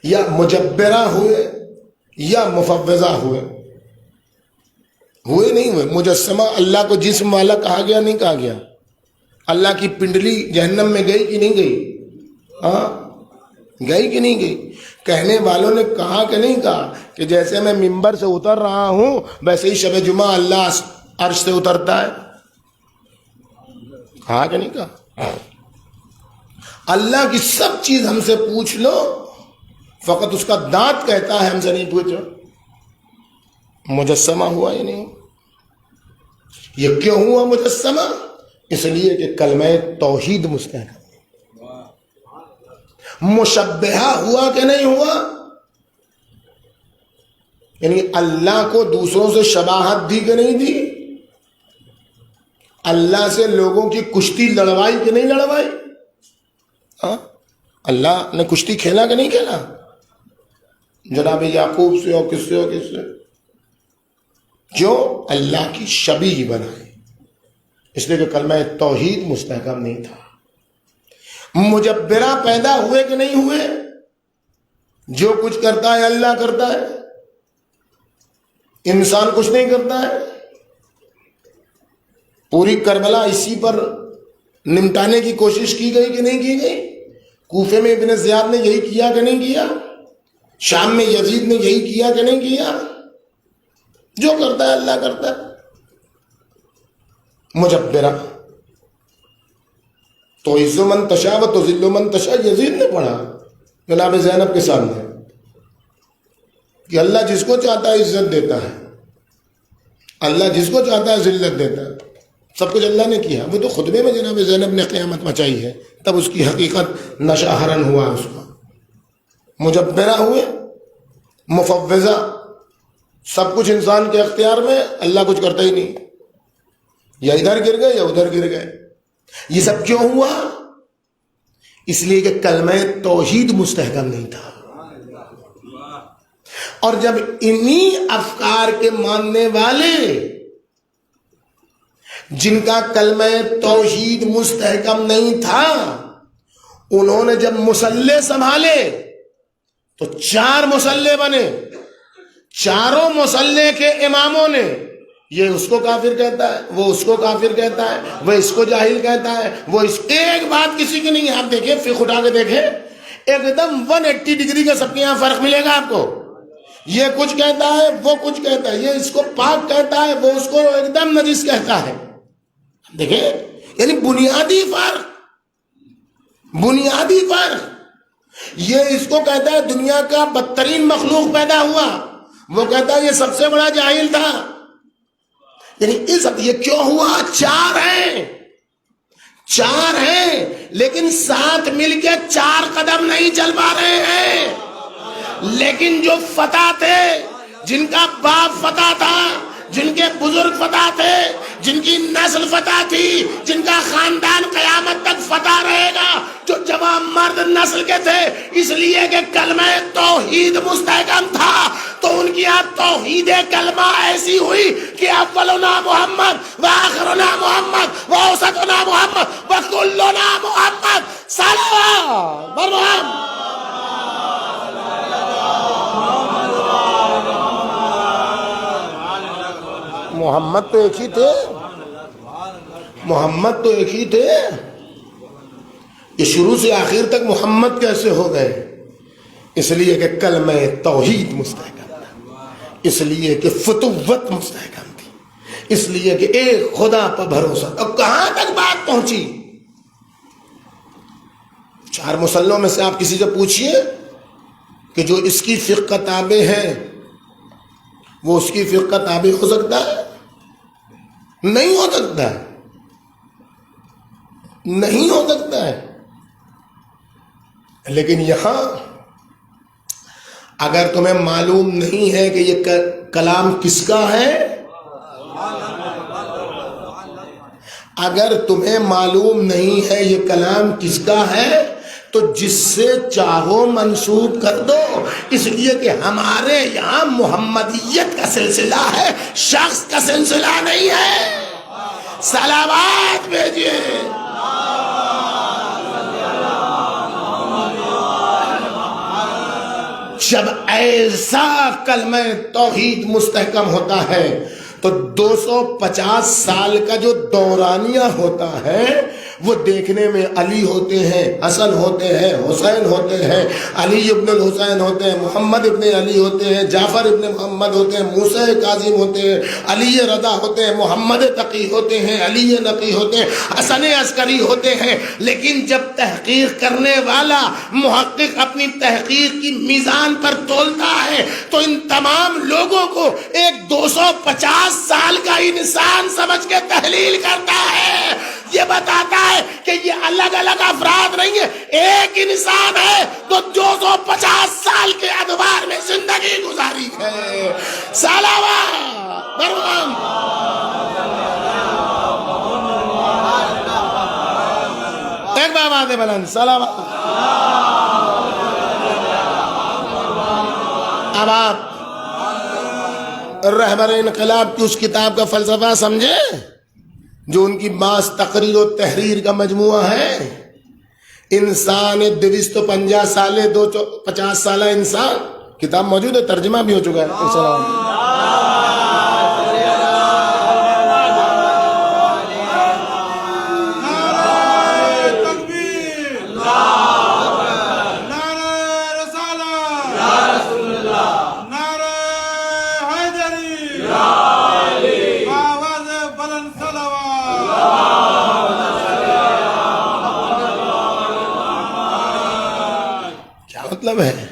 یا مجبرہ ہوئے، یا مفوضہ ہوئے. ہوئے نہیں ہوئے. مجسمہ اللہ کو جسم والا کہا گیا نہیں کہا گیا؟ اللہ کی پنڈلی جہنم میں گئی کہ نہیں گئی؟ ہاں گئی کہ نہیں گئی؟ کہنے والوں نے کہا کہ نہیں کہا کہ جیسے میں ممبر سے اتر رہا ہوں ویسے ہی شب جمعہ اللہ عرش سے اترتا ہے؟ کہا کہ نہیں کہا؟ اللہ کی سب چیز ہم سے پوچھ لو، فقط اس کا دانت کہتا ہے ہم سے نہیں پوچھو. مجسمہ ہوا یا نہیں؟ یہ کیوں ہوا مجسمہ؟ اس لیے کہ کلمہ توحید مستحکم. مشبہہ ہوا کہ نہیں ہوا؟ یعنی اللہ کو دوسروں سے شباہت دی کہ نہیں دی؟ اللہ سے لوگوں کی کشتی لڑوائی کہ نہیں لڑوائی؟ اللہ نے کشتی کھیلا کہ نہیں کھیلا؟ جناب یعقوب سے اور کس سے اور کس سے؟ جو اللہ کی شبیہ بنائے. اس لیے کہ کلمہ توحید مستحکم نہیں تھا. مجبرہ پیدا ہوئے کہ نہیں ہوئے؟ جو کچھ کرتا ہے اللہ کرتا ہے، انسان کچھ نہیں کرتا ہے. پوری کربلا اسی پر نمٹانے کی کوشش کی گئی کہ نہیں کی گئی؟ کوفے میں ابن زیاد نے یہی کیا کہ نہیں کیا؟ شام میں یزید نے یہی کیا کہ نہیں کیا؟ جو کرتا ہے اللہ کرتا ہے. مجبرہ تو عز من تشاء و تذل من تشاء یزید نے پڑھا جناب زینب کے سامنے کہ اللہ جس کو چاہتا ہے عزت دیتا ہے، اللہ جس کو چاہتا ہے ذلت دیتا ہے. سب کچھ اللہ نے کیا. وہ تو خطبے میں جناب زینب نے قیامت مچائی ہے، تب اس کی حقیقت نشہ حرن ہوا اس کو. مجبرہ ہوئے مفوضہ، سب کچھ انسان کے اختیار میں، اللہ کچھ کرتا ہی نہیں، یا ادھر گر گئے یا ادھر گر گئے. یہ سب کیوں ہوا؟ اس لیے کہ کلمہ توحید مستحکم نہیں تھا. اور جب انہی افکار کے ماننے والے جن کا کلمہ توحید مستحکم نہیں تھا، انہوں نے جب مسلح سنبھالے تو 4 مسلح بنے. چاروں مسلح کے اماموں نے، یہ اس کو کافر کہتا ہے، وہ اس کو کافر کہتا ہے، وہ اس کو جاہل کہتا ہے، وہ اس، ایک بات کسی کی نہیں ہے. آپ دیکھیں فقہ اٹھا کے دیکھیں، ایک دم 180 ڈگری کا سب کے یہاں فرق ملے گا آپ کو. یہ کچھ کہتا ہے، وہ کچھ کہتا ہے، یہ اس کو پاک کہتا ہے، وہ اس کو ایک دم نجس کہتا ہے. دیکھیں یعنی بنیادی فرق، بنیادی فرق. یہ اس کو کہتا ہے دنیا کا بدترین مخلوق پیدا ہوا، وہ کہتا ہے یہ سب سے بڑا جاہل تھا. یعنی یہ کیوں ہوا؟ 4 ہیں، 4 ہیں، لیکن ساتھ مل کے 4 قدم نہیں چل پا رہے ہیں. لیکن جو فتح تھے، جن کا باپ فتح تھا، جن کے بزرگ فتح تھے، جن کی نسل فتح تھی، جن کا خاندان قیامت تک فتح رہے گا، جو جوان مرد نسل کے تھے، اس لیے کہ کلمہ توحید مستحکم تھا، تو ان کی یہاں توحید کلمہ ایسی ہوئی کہ اولنا محمد وآخرنا محمد واوسطنا محمد وکلنا محمد صلوات برحم. محمد تو ایک ہی تھے، محمد تو ایک ہی تھے. یہ شروع سے آخر تک محمد کیسے ہو گئے؟ اس لیے کہ کلمہ توحید مستحکم تھا، اس لیے کہ فتوت مستحکم تھی، اس لیے کہ ایک خدا پر بھروسہ. اب کہاں تک بات پہنچی؟ 4 مسلوں میں سے آپ کسی سے پوچھئے کہ جو اس کی فقہ تابع ہے وہ اس کی فقہ تابع ہو سکتا ہے؟ نہیں ہو سکتا ہے، نہیں ہو سکتا ہے. لیکن یہاں اگر تمہیں معلوم نہیں ہے کہ یہ کلام کس کا ہے، اگر تمہیں معلوم نہیں ہے یہ کلام کس کا ہے، تو جس سے چاہو منسوب کر دو. اس لیے کہ ہمارے یہاں محمدیت کا سلسلہ ہے، شخص کا سلسلہ نہیں ہے. سلامات بھیجیے. جب ایسا کلمہ توحید مستحکم ہوتا ہے تو 250 سال کا جو دورانیہ ہوتا ہے وہ دیکھنے میں علی ہوتے ہیں، حسن ہوتے ہیں، حسین ہوتے ہیں، علی ابن الحسین ہوتے ہیں، محمد ابن علی ہوتے ہیں، جعفر ابن محمد ہوتے ہیں، موسیٰ کاظم ہوتے ہیں، علی رضا ہوتے ہیں، محمد تقی ہوتے ہیں، علی نقی ہوتے ہیں، حسن عسکری ہوتے ہیں. لیکن جب تحقیق کرنے والا محقق اپنی تحقیق کی میزان پر تولتا ہے تو ان تمام لوگوں کو ایک 250 سال کا انسان سمجھ کے تحلیل کرتا ہے. یہ بتاتا ہے کہ یہ الگ الگ افراد نہیں ہے، ایک انسان ہے تو 250 سال کے ادوار میں زندگی گزاری ہے. صلوات برحم. ایک بار آواز بلند صلوات. اب آپ رہبر انقلاب کی اس کتاب کا فلسفہ سمجھے جو ان کی بعض تقریر و تحریر کا مجموعہ ہے. انسان 250 سالے 250 سالہ انسان، کتاب موجود ہے، ترجمہ بھی ہو چکا ہے. السلام مطلب ہے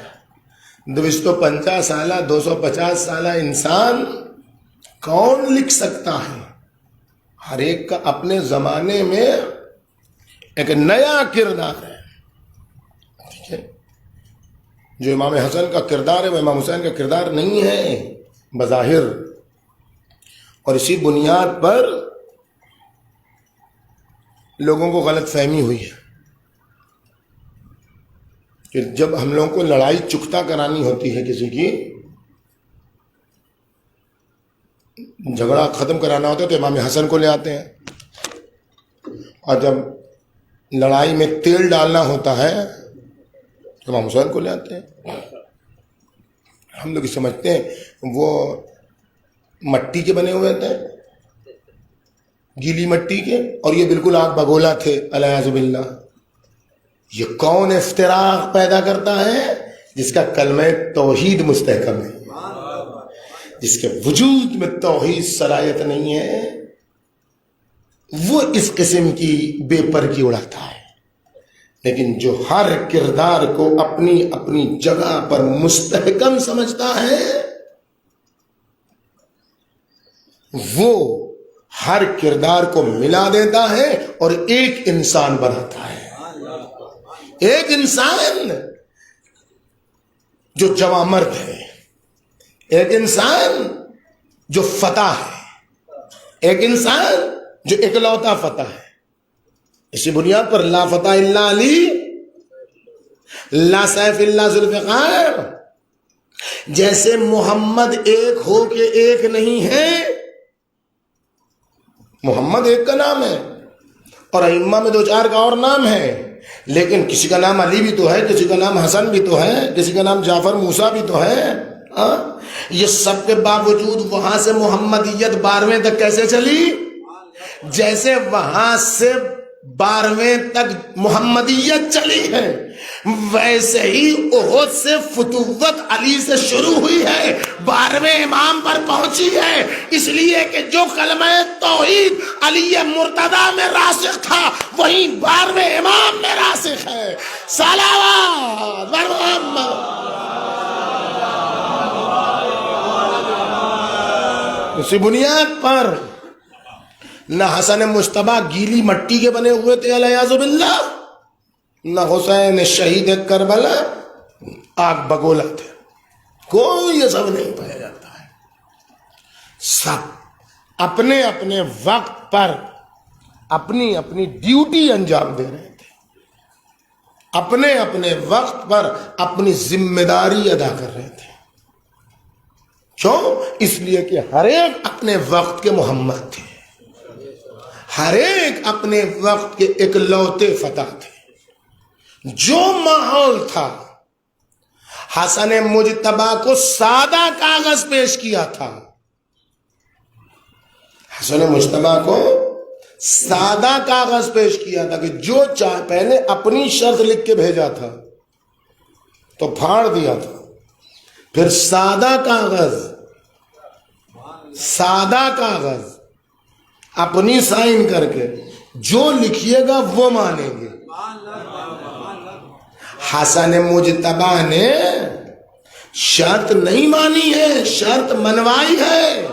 250 سالہ 250 سالہ انسان کون لکھ سکتا ہے؟ ہر ایک کا اپنے زمانے میں ایک نیا کردار ہے. ٹھیک ہے، جو امام حسن کا کردار ہے وہ امام حسین کا کردار نہیں ہے بظاہر. اور اسی بنیاد پر لوگوں کو غلط فہمی ہوئی ہے کہ جب ہم لوگوں کو لڑائی چکتا کرانی ہوتی ہے کسی کی، جھگڑا ختم کرانا ہوتا ہے تو امام حسن کو لے آتے ہیں، اور جب لڑائی میں تیل ڈالنا ہوتا ہے تو امام حسین کو لے آتے ہیں. ہم لوگ سمجھتے ہیں وہ مٹی کے بنے ہوئے تھے، گیلی مٹی کے، اور یہ بالکل آگ بگولا تھے الیاذ باللہ. یہ کون افتراق پیدا کرتا ہے؟ جس کا کلمہ توحید مستحکم ہے، جس کے وجود میں توحید صلاحیت نہیں ہے، وہ اس قسم کی بے پرکی اڑاتا ہے. لیکن جو ہر کردار کو اپنی اپنی جگہ پر مستحکم سمجھتا ہے وہ ہر کردار کو ملا دیتا ہے اور ایک انسان بناتا ہے. ایک انسان جو جواں مرد ہے، ایک انسان جو فتح ہے، ایک انسان جو اکلوتا فتح ہے. اسی بنیاد پر لا فتح الا علی، لا سیف الا ذوالفقار. جیسے محمد ایک ہو کے ایک نہیں ہے، محمد ایک کا نام ہے اور ائمہ میں 2-4 کا اور نام ہے، لیکن کسی کا نام علی بھی تو ہے، کسی کا نام حسن بھی تو ہے، کسی کا نام جعفر موسیٰ بھی تو ہے. یہ سب کے باوجود وہاں سے محمدیت 12ویں تک کیسے چلی؟ جیسے وہاں سے 12ویں تک محمدیت چلی ہے، ویسے ہی احد سے فتوت علی سے شروع ہوئی ہے، 12ویں امام پر پہنچی ہے. اس لیے کہ جو کلمہ توحید علی مرتضی میں راسخ تھا وہی 12ویں امام میں راسخ ہے. صلوات بر محمد. اسی بنیاد پر نہ حسن مجتبیٰ گیلی مٹی کے بنے ہوئے تھے الیاذ باللہ، نہ حسین شہید کربلا آگ بگولا تھے. کوئی یہ سب نہیں پایا جاتا ہے. سب اپنے اپنے وقت پر اپنی اپنی ڈیوٹی انجام دے رہے تھے، اپنے اپنے وقت پر اپنی ذمہ داری ادا کر رہے تھے. کیوں؟ اس لیے کہ ہر ایک اپنے وقت کے محمد تھے، ہر ایک اپنے وقت کے اکلوتے فتح تھے. جو ماحول تھا، حسن مجتبیٰ کو سادہ کاغذ پیش کیا تھا، حسن مجتبیٰ کو سادہ کاغذ پیش کیا تھا کہ جو چاہے، پہلے اپنی شرط لکھ کے بھیجا تھا تو پھاڑ دیا تھا، پھر سادہ کاغذ اپنی سائن کر کے جو لکھیے گا وہ مانیں گے. حسن مجتبیٰ نے شرط نہیں مانی ہے، شرط منوائی ہے.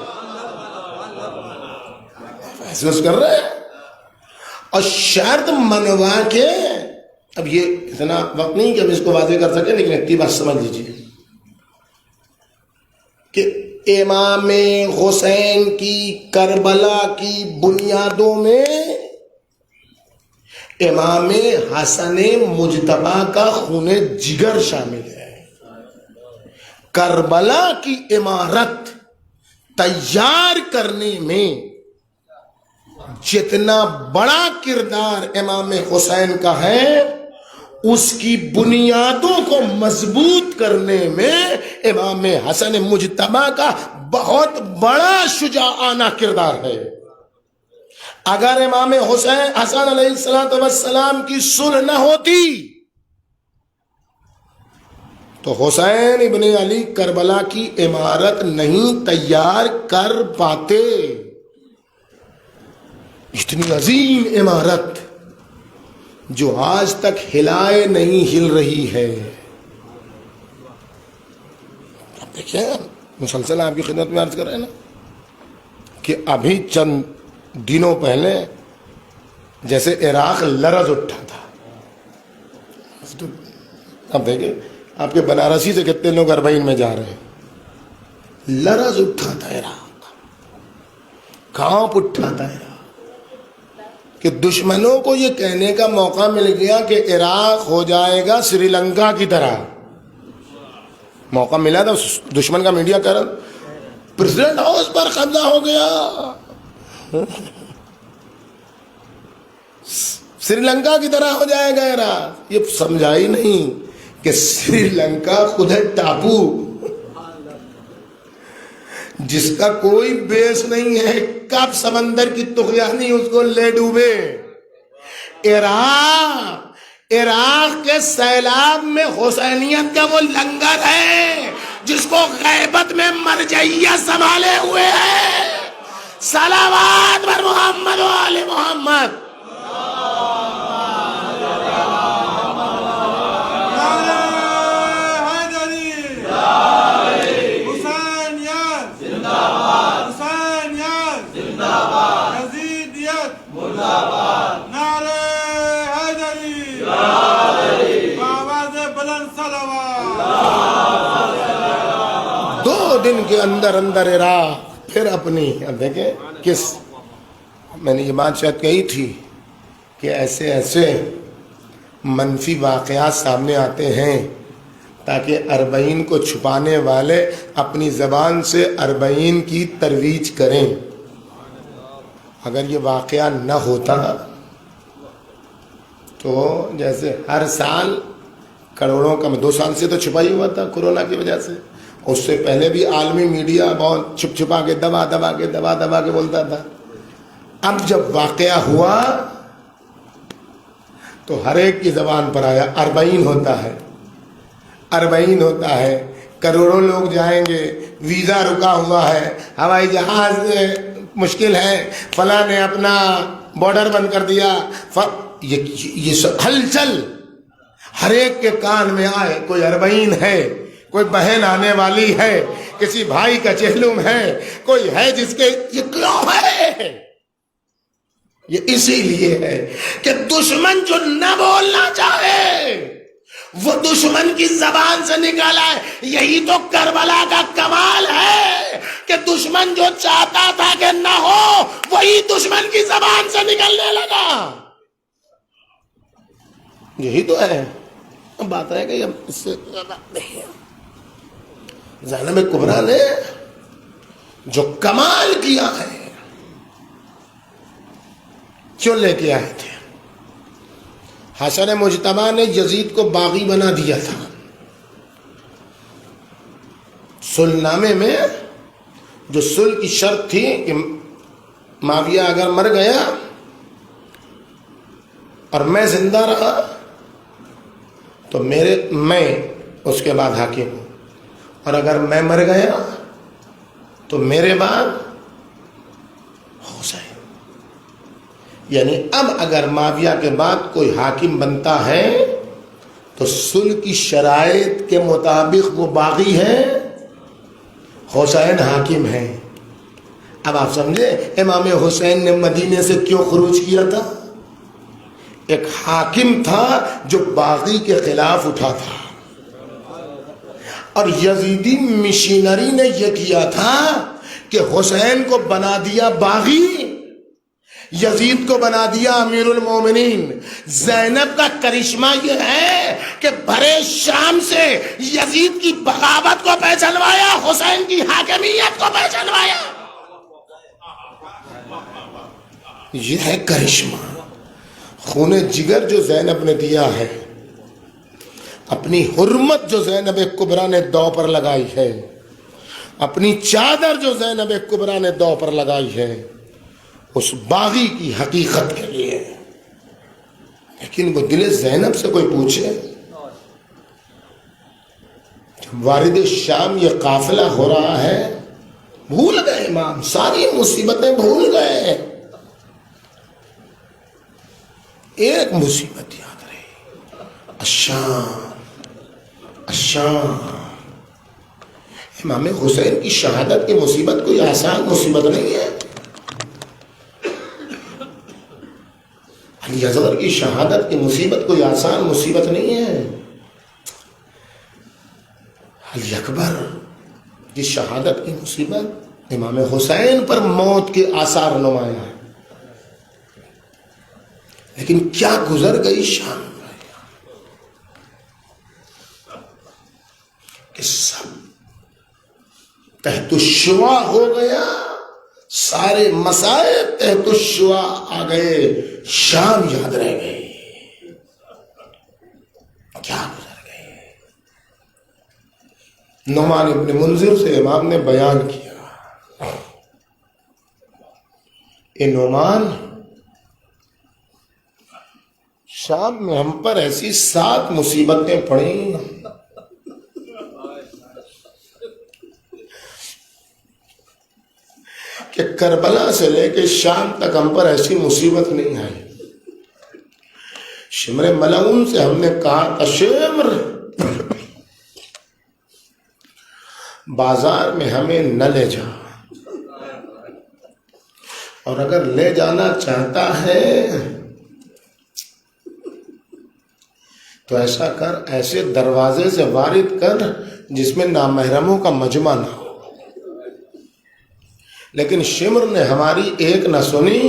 محسوس کر رہے ہیں؟ اور شرط منوا کے، اب یہ اتنا وقت نہیں کہ ہم اس کو واضح کر سکیں، لیکن اتنی بات سمجھ لیجیے کہ امام حسین کی کربلا کی بنیادوں میں امام حسن مجتبیٰ کا خون جگر شامل ہے. کربلا کی عمارت تیار کرنے میں جتنا بڑا کردار امام حسین کا ہے، اس کی بنیادوں کو مضبوط کرنے میں امام حسن مجتبیٰ کا بہت بڑا شجاعانہ کردار ہے. اگر امام حسن علیہ السلام کی صلح نہ ہوتی تو حسین ابن علی کربلا کی عمارت نہیں تیار کر پاتے. اتنی عظیم عمارت جو آج تک ہلائے نہیں ہل رہی ہے. اب دیکھیں، مسلسل آپ کی خدمت میں عرض کر رہے ہیں نا کہ ابھی چند دنوں پہلے جیسے عراق لرز اٹھا تھا، اب دیکھیں آپ کے بنارسی سے کتنے لوگ اربعین میں جا رہے ہیں؟ لرز اٹھاتا ہے عراق، کانپ اٹھاتا ہے عراق کہ دشمنوں کو یہ کہنے کا موقع مل گیا کہ عراق ہو جائے گا سری لنکا کی طرح. موقع ملا تھا دشمن کا میڈیا کر پریزیڈنٹ ہاؤس پر قبضہ ہو گیا، سری لنکا کی طرح ہو جائے گا عراق. یہ سمجھا ہی نہیں کہ سری لنکا خود ہے ٹاپو جس کا کوئی بیس نہیں ہے، کب سمندر کی طغیانی اس کو لے ڈوبے. عراق کے سیلاب میں حسینیت کا وہ لنگر ہے جس کو غیبت میں مرجعیہ سنبھالے ہوئے ہے. صلوات بر محمد و آل محمد. دن کے اندر عراق پھر اپنی، اب دیکھیں کس، میں نے یہ بات شاید کہی تھی کہ ایسے ایسے منفی واقعات سامنے آتے ہیں تاکہ اربعین کو چھپانے والے اپنی زبان سے اربعین کی ترویج کریں. اگر یہ واقعہ نہ ہوتا تو جیسے ہر سال کروڑوں کا، 2 سال سے تو چھپا ہی ہوا تھا کورونا کی وجہ سے، اس سے پہلے بھی عالمی میڈیا بہت چھپ چھپا کے دبا دبا کے بولتا تھا. اب جب واقعہ ہوا تو ہر ایک کی زبان پر آیا اربعین ہوتا ہے، اربعین ہوتا ہے، کروڑوں لوگ جائیں گے، ویزا رکا ہوا ہے، ہوائی جہاز مشکل ہے، فلاں نے اپنا بارڈر بند کر دیا. یہ ہلچل ہر ایک کے کان میں آئے، کوئی اربعین ہے، کوئی بہن آنے والی ہے، کسی بھائی کا چہلم ہے، کوئی ہے جس کے، یہ کیوں ہے؟ یہ اسی لیے ہے کہ دشمن جو نہ بولنا چاہے وہ دشمن کی زبان سے نکال آئے. یہی تو کربلا کا کمال ہے کہ دشمن جو چاہتا تھا کہ نہ ہو وہی دشمن کی زبان سے نکلنے لگا. یہی تو ہے. اب بات ہے کہ اس سے زیادہ نہیں ہے. زینب کبریٰ نے جو کمال کیا ہے، کیوں لے کے آئے تھے؟ حسن مجتبیٰ نے یزید کو باغی بنا دیا تھا. صلح نامے میں جو صلح کی شرط تھی کہ معاویہ اگر مر گیا اور میں زندہ رہا تو میں اس کے بعد حاکم ہوں، اور اگر میں مر گیا تو میرے بعد حسین. یعنی اب اگر معاویہ کے بعد کوئی حاکم بنتا ہے تو صلح کی شرائط کے مطابق وہ باغی ہے، حسین حاکم ہے. اب آپ سمجھے امام حسین نے مدینے سے کیوں خروج کیا تھا؟ ایک حاکم تھا جو باغی کے خلاف اٹھا تھا، اور یزیدی مشینری نے یہ کیا تھا کہ حسین کو بنا دیا باغی، یزید کو بنا دیا امیر المومنین. زینب کا کرشمہ یہ ہے کہ بھرے شام سے یزید کی بغاوت کو پہچانوایا، حسین کی حاکمیت کو پہچانوایا. یہ ہے کرشمہ، خون جگر جو زینب نے دیا ہے، اپنی حرمت جو زینب کبریٰ نے دو پر لگائی ہے، اپنی چادر جو زینب کبریٰ نے دو پر لگائی ہے، اس باغی کی حقیقت کے لیے. لیکن وہ دل زینب سے کوئی پوچھے، جب وارد شام یہ قافلہ ہو رہا ہے، بھول گئے امام، ساری مصیبتیں بھول گئے. ایک مصیبت یاد رہی، الشام. امام حسین کی شہادت کی مصیبت کوئی آسان مصیبت نہیں ہے. علی اصغر کی شہادت کی مصیبت کوئی آسان مصیبت نہیں ہے. علی اکبر کی شہادت کی مصیبت، امام حسین پر موت کے آثار نمایاں ہیں، لیکن کیا گزر گئی شام کہ سب تحت الشوا ہو گیا، سارے مسائب تحت الشوا آ گئے، شام یاد رہ گئی، کیا گزر گئے۔ نعمان ابن منذر سے امام نے بیان کیا، اے نعمان، شام میں ہم پر ایسی 7 مصیبتیں پڑیں کہ کربلا سے لے کے شام تک ہم پر ایسی مصیبت نہیں آئی۔ شمر ملعون سے ہم نے کہا تھا، شمر بازار میں ہمیں نہ لے جا، اور اگر لے جانا چاہتا ہے تو ایسا کر، ایسے دروازے سے وارد کر جس میں نامحرموں کا مجمع نہ ہو۔ لیکن شمر نے ہماری ایک نہ سنی،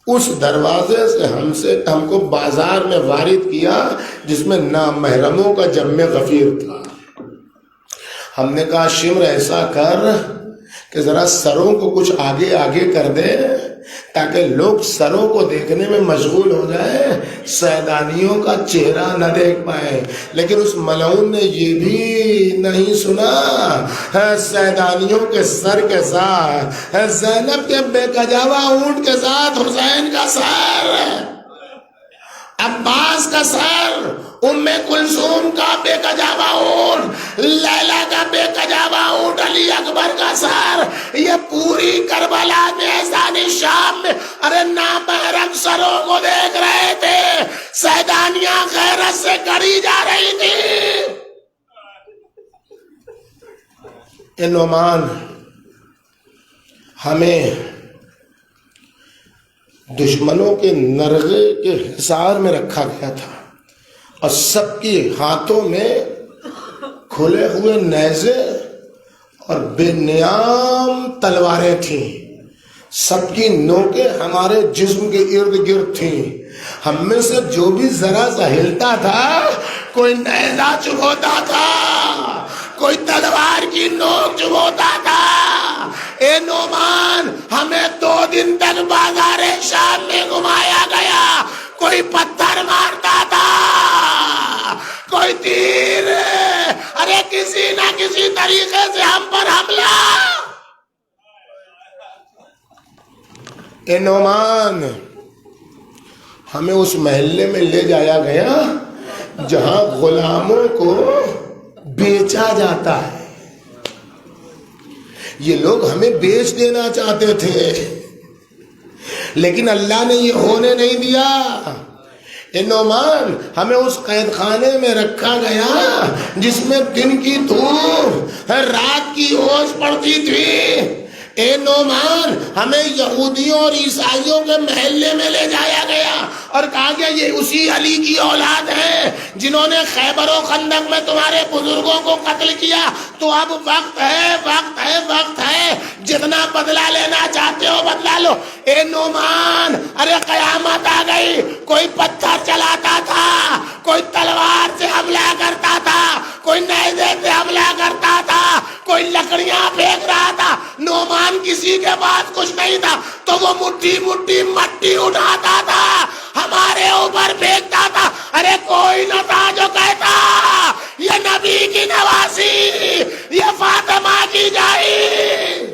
اس دروازے سے ہم کو بازار میں وارد کیا جس میں نامحرموں کا جمع غفیر تھا۔ ہم نے کہا شمر ایسا کر کہ ذرا سروں کو کچھ آگے آگے کر دے تاکہ لوگ سروں کو دیکھنے میں مشغول ہو جائے، سیدانیوں کا چہرہ نہ دیکھ پائے۔ لیکن اس ملعون نے یہ بھی نہیں سنا، سیدانیوں کے سر کے ساتھ زینب کے بے کجاوا اونٹ کے ساتھ حسین کا سر، عباس کا سر، ام کلثوم کا بے کجاوا اونٹ، لیلا کا بے کجاوا اونٹ، علی اکبر کا سر، یہ پوری کربلا میں احسان شام میں ارے نامحرم سروں کو دیکھ رہے تھے، سیدانیاں غیرت سے کڑی جا رہی تھی۔ اے نعمان، ہمیں دشمنوں کے نرغے کے حصار میں رکھا گیا تھا، اور سب کے ہاتھوں میں کھلے ہوئے نیزے اور بے نیام تلواریں تھیں، سب کی نوکیں ہمارے جسم کے ارد گرد تھیں۔ ہم میں سے جو بھی ذرا سا ہلتا تھا، کوئی نیزہ چبوتا تھا، کوئی تلوار کی نوک چبوتا تھا۔ اے نعمان، ہمیں 2 دن تک بازار شام میں گھمایا گیا، کوئی پتھر مارتا تھا، کوئی تیر، ارے کسی نہ کسی طریقے سے ہم پر حملہ۔ اے نعمان، ہمیں اس محلے میں لے جایا گیا جہاں غلاموں کو بیچا جاتا ہے، یہ لوگ ہمیں بیچ دینا چاہتے تھے، لیکن اللہ نے یہ ہونے نہیں دیا۔ اے نعمان، ہمیں اس قید خانے میں رکھا گیا جس میں دن کی دھوپ رات کی اوس پڑتی تھی۔ اے نعمان، ہمیں یہودیوں اور عیسائیوں کے محلے میں لے جایا گیا اور کہا گیا یہ اسی علی کی اولاد ہے جنہوں نے خیبر و خندق میں تمہارے بزرگوں کو قتل کیا، تو اب وقت ہے، وقت ہے، وقت ہے، جتنا بدلہ لینا چاہتے ہو بدلا لو۔ اے نعمان، ارے قیامت آ گئی، کوئی پتھر چلاتا تھا، کوئی تلوار سے حملہ کرتا تھا، کوئی نیزے سے حملہ کرتا تھا، کوئی لکڑیاں پھینک رہا تھا۔ نعمان کسی کے پاس کچھ نہیں تھا تو وہ مٹھی مٹھی مٹی اٹھاتا تھا، ہمارے اوپر پھینکتا تھا۔ ارے کوئی نہ تھا جو کہتا یہ نبی کی نوازی، یہ فاطمہ کی جائی۔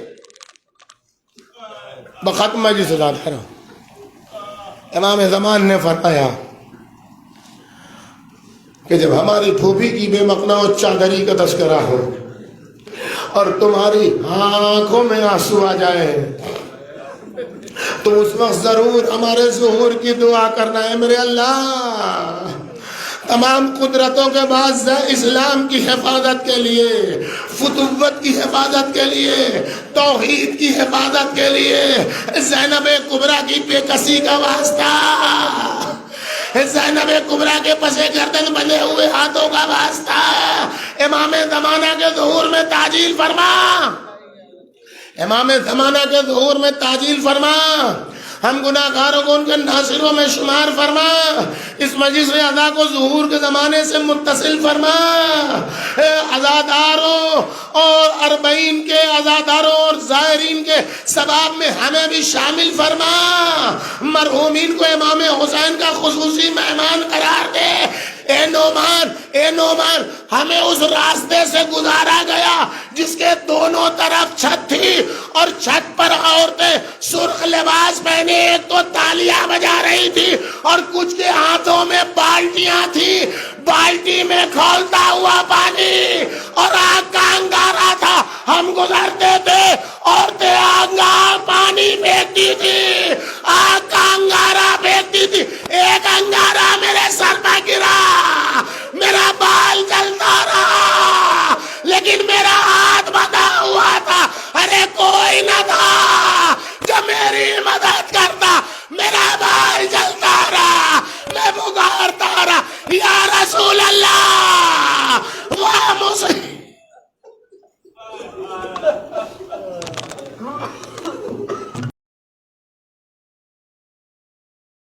بختم میں جسے ذات ہے، امام زمان نے فرمایا کہ جب ہماری پھوپھی کی بے مقنا و چادری کا تذکرہ ہو اور تمہاری آنکھوں میں آنسو آ جائے تو اس وقت ضرور ہمارے ظہور کی دعا کرنا ہے، میرے اللہ تمام قدرتوں کے بعد اسلام کی حفاظت کے لیے، فتوت کی حفاظت کے لیے، توحید کی حفاظت کے لیے، زینب کبریٰ کی بے کسی کا واسطہ، زینب کبریٰ کے پسے گردن بندھے ہوئے ہاتھوں کا واسطہ، امام زمانہ کے ظہور میں تعجیل فرما، امام زمانہ کے ظہور میں تعجیل فرما، ہم گناہگاروں کو ان کے ناصروں میں شمار فرما، اس مجلس ادا کو ظہور کے زمانے سے متصل فرما، عزاداروں اور اربعین کے عزاداروں اور زائرین کے ثواب میں ہمیں بھی شامل فرما، مرحومین کو امام حسین کا خصوصی مہمان قرار دے۔ اے نعمان ہمیں اس راستے سے گزارا گیا جس کے دونوں طرف چھت تھی اور چھت پر عورتیں سرخ لباس پہنے ایک تو تالیاں بجا رہی تھی اور کچھ کے ہاتھوں میں بالٹیاں تھی، بالٹی میں کھولتا ہوا پانی اور آگ کا انگارہ تھا، ہم گزرتے تھے، عورتیں انگار پانی پھینکتی تھی، آگ کا انگارہ پھینکتی تھی، ایک انگارہ میرے سر پہ گرا، میرا بال جلتا رہا لیکن میرا ہاتھ بندھا ہوا تھا، ارے کوئی نہ تھا جو میری مدد کرتا، میرا بال جلتا رہا، میں پکارتا رہا یا رسول اللہ وہ مسلم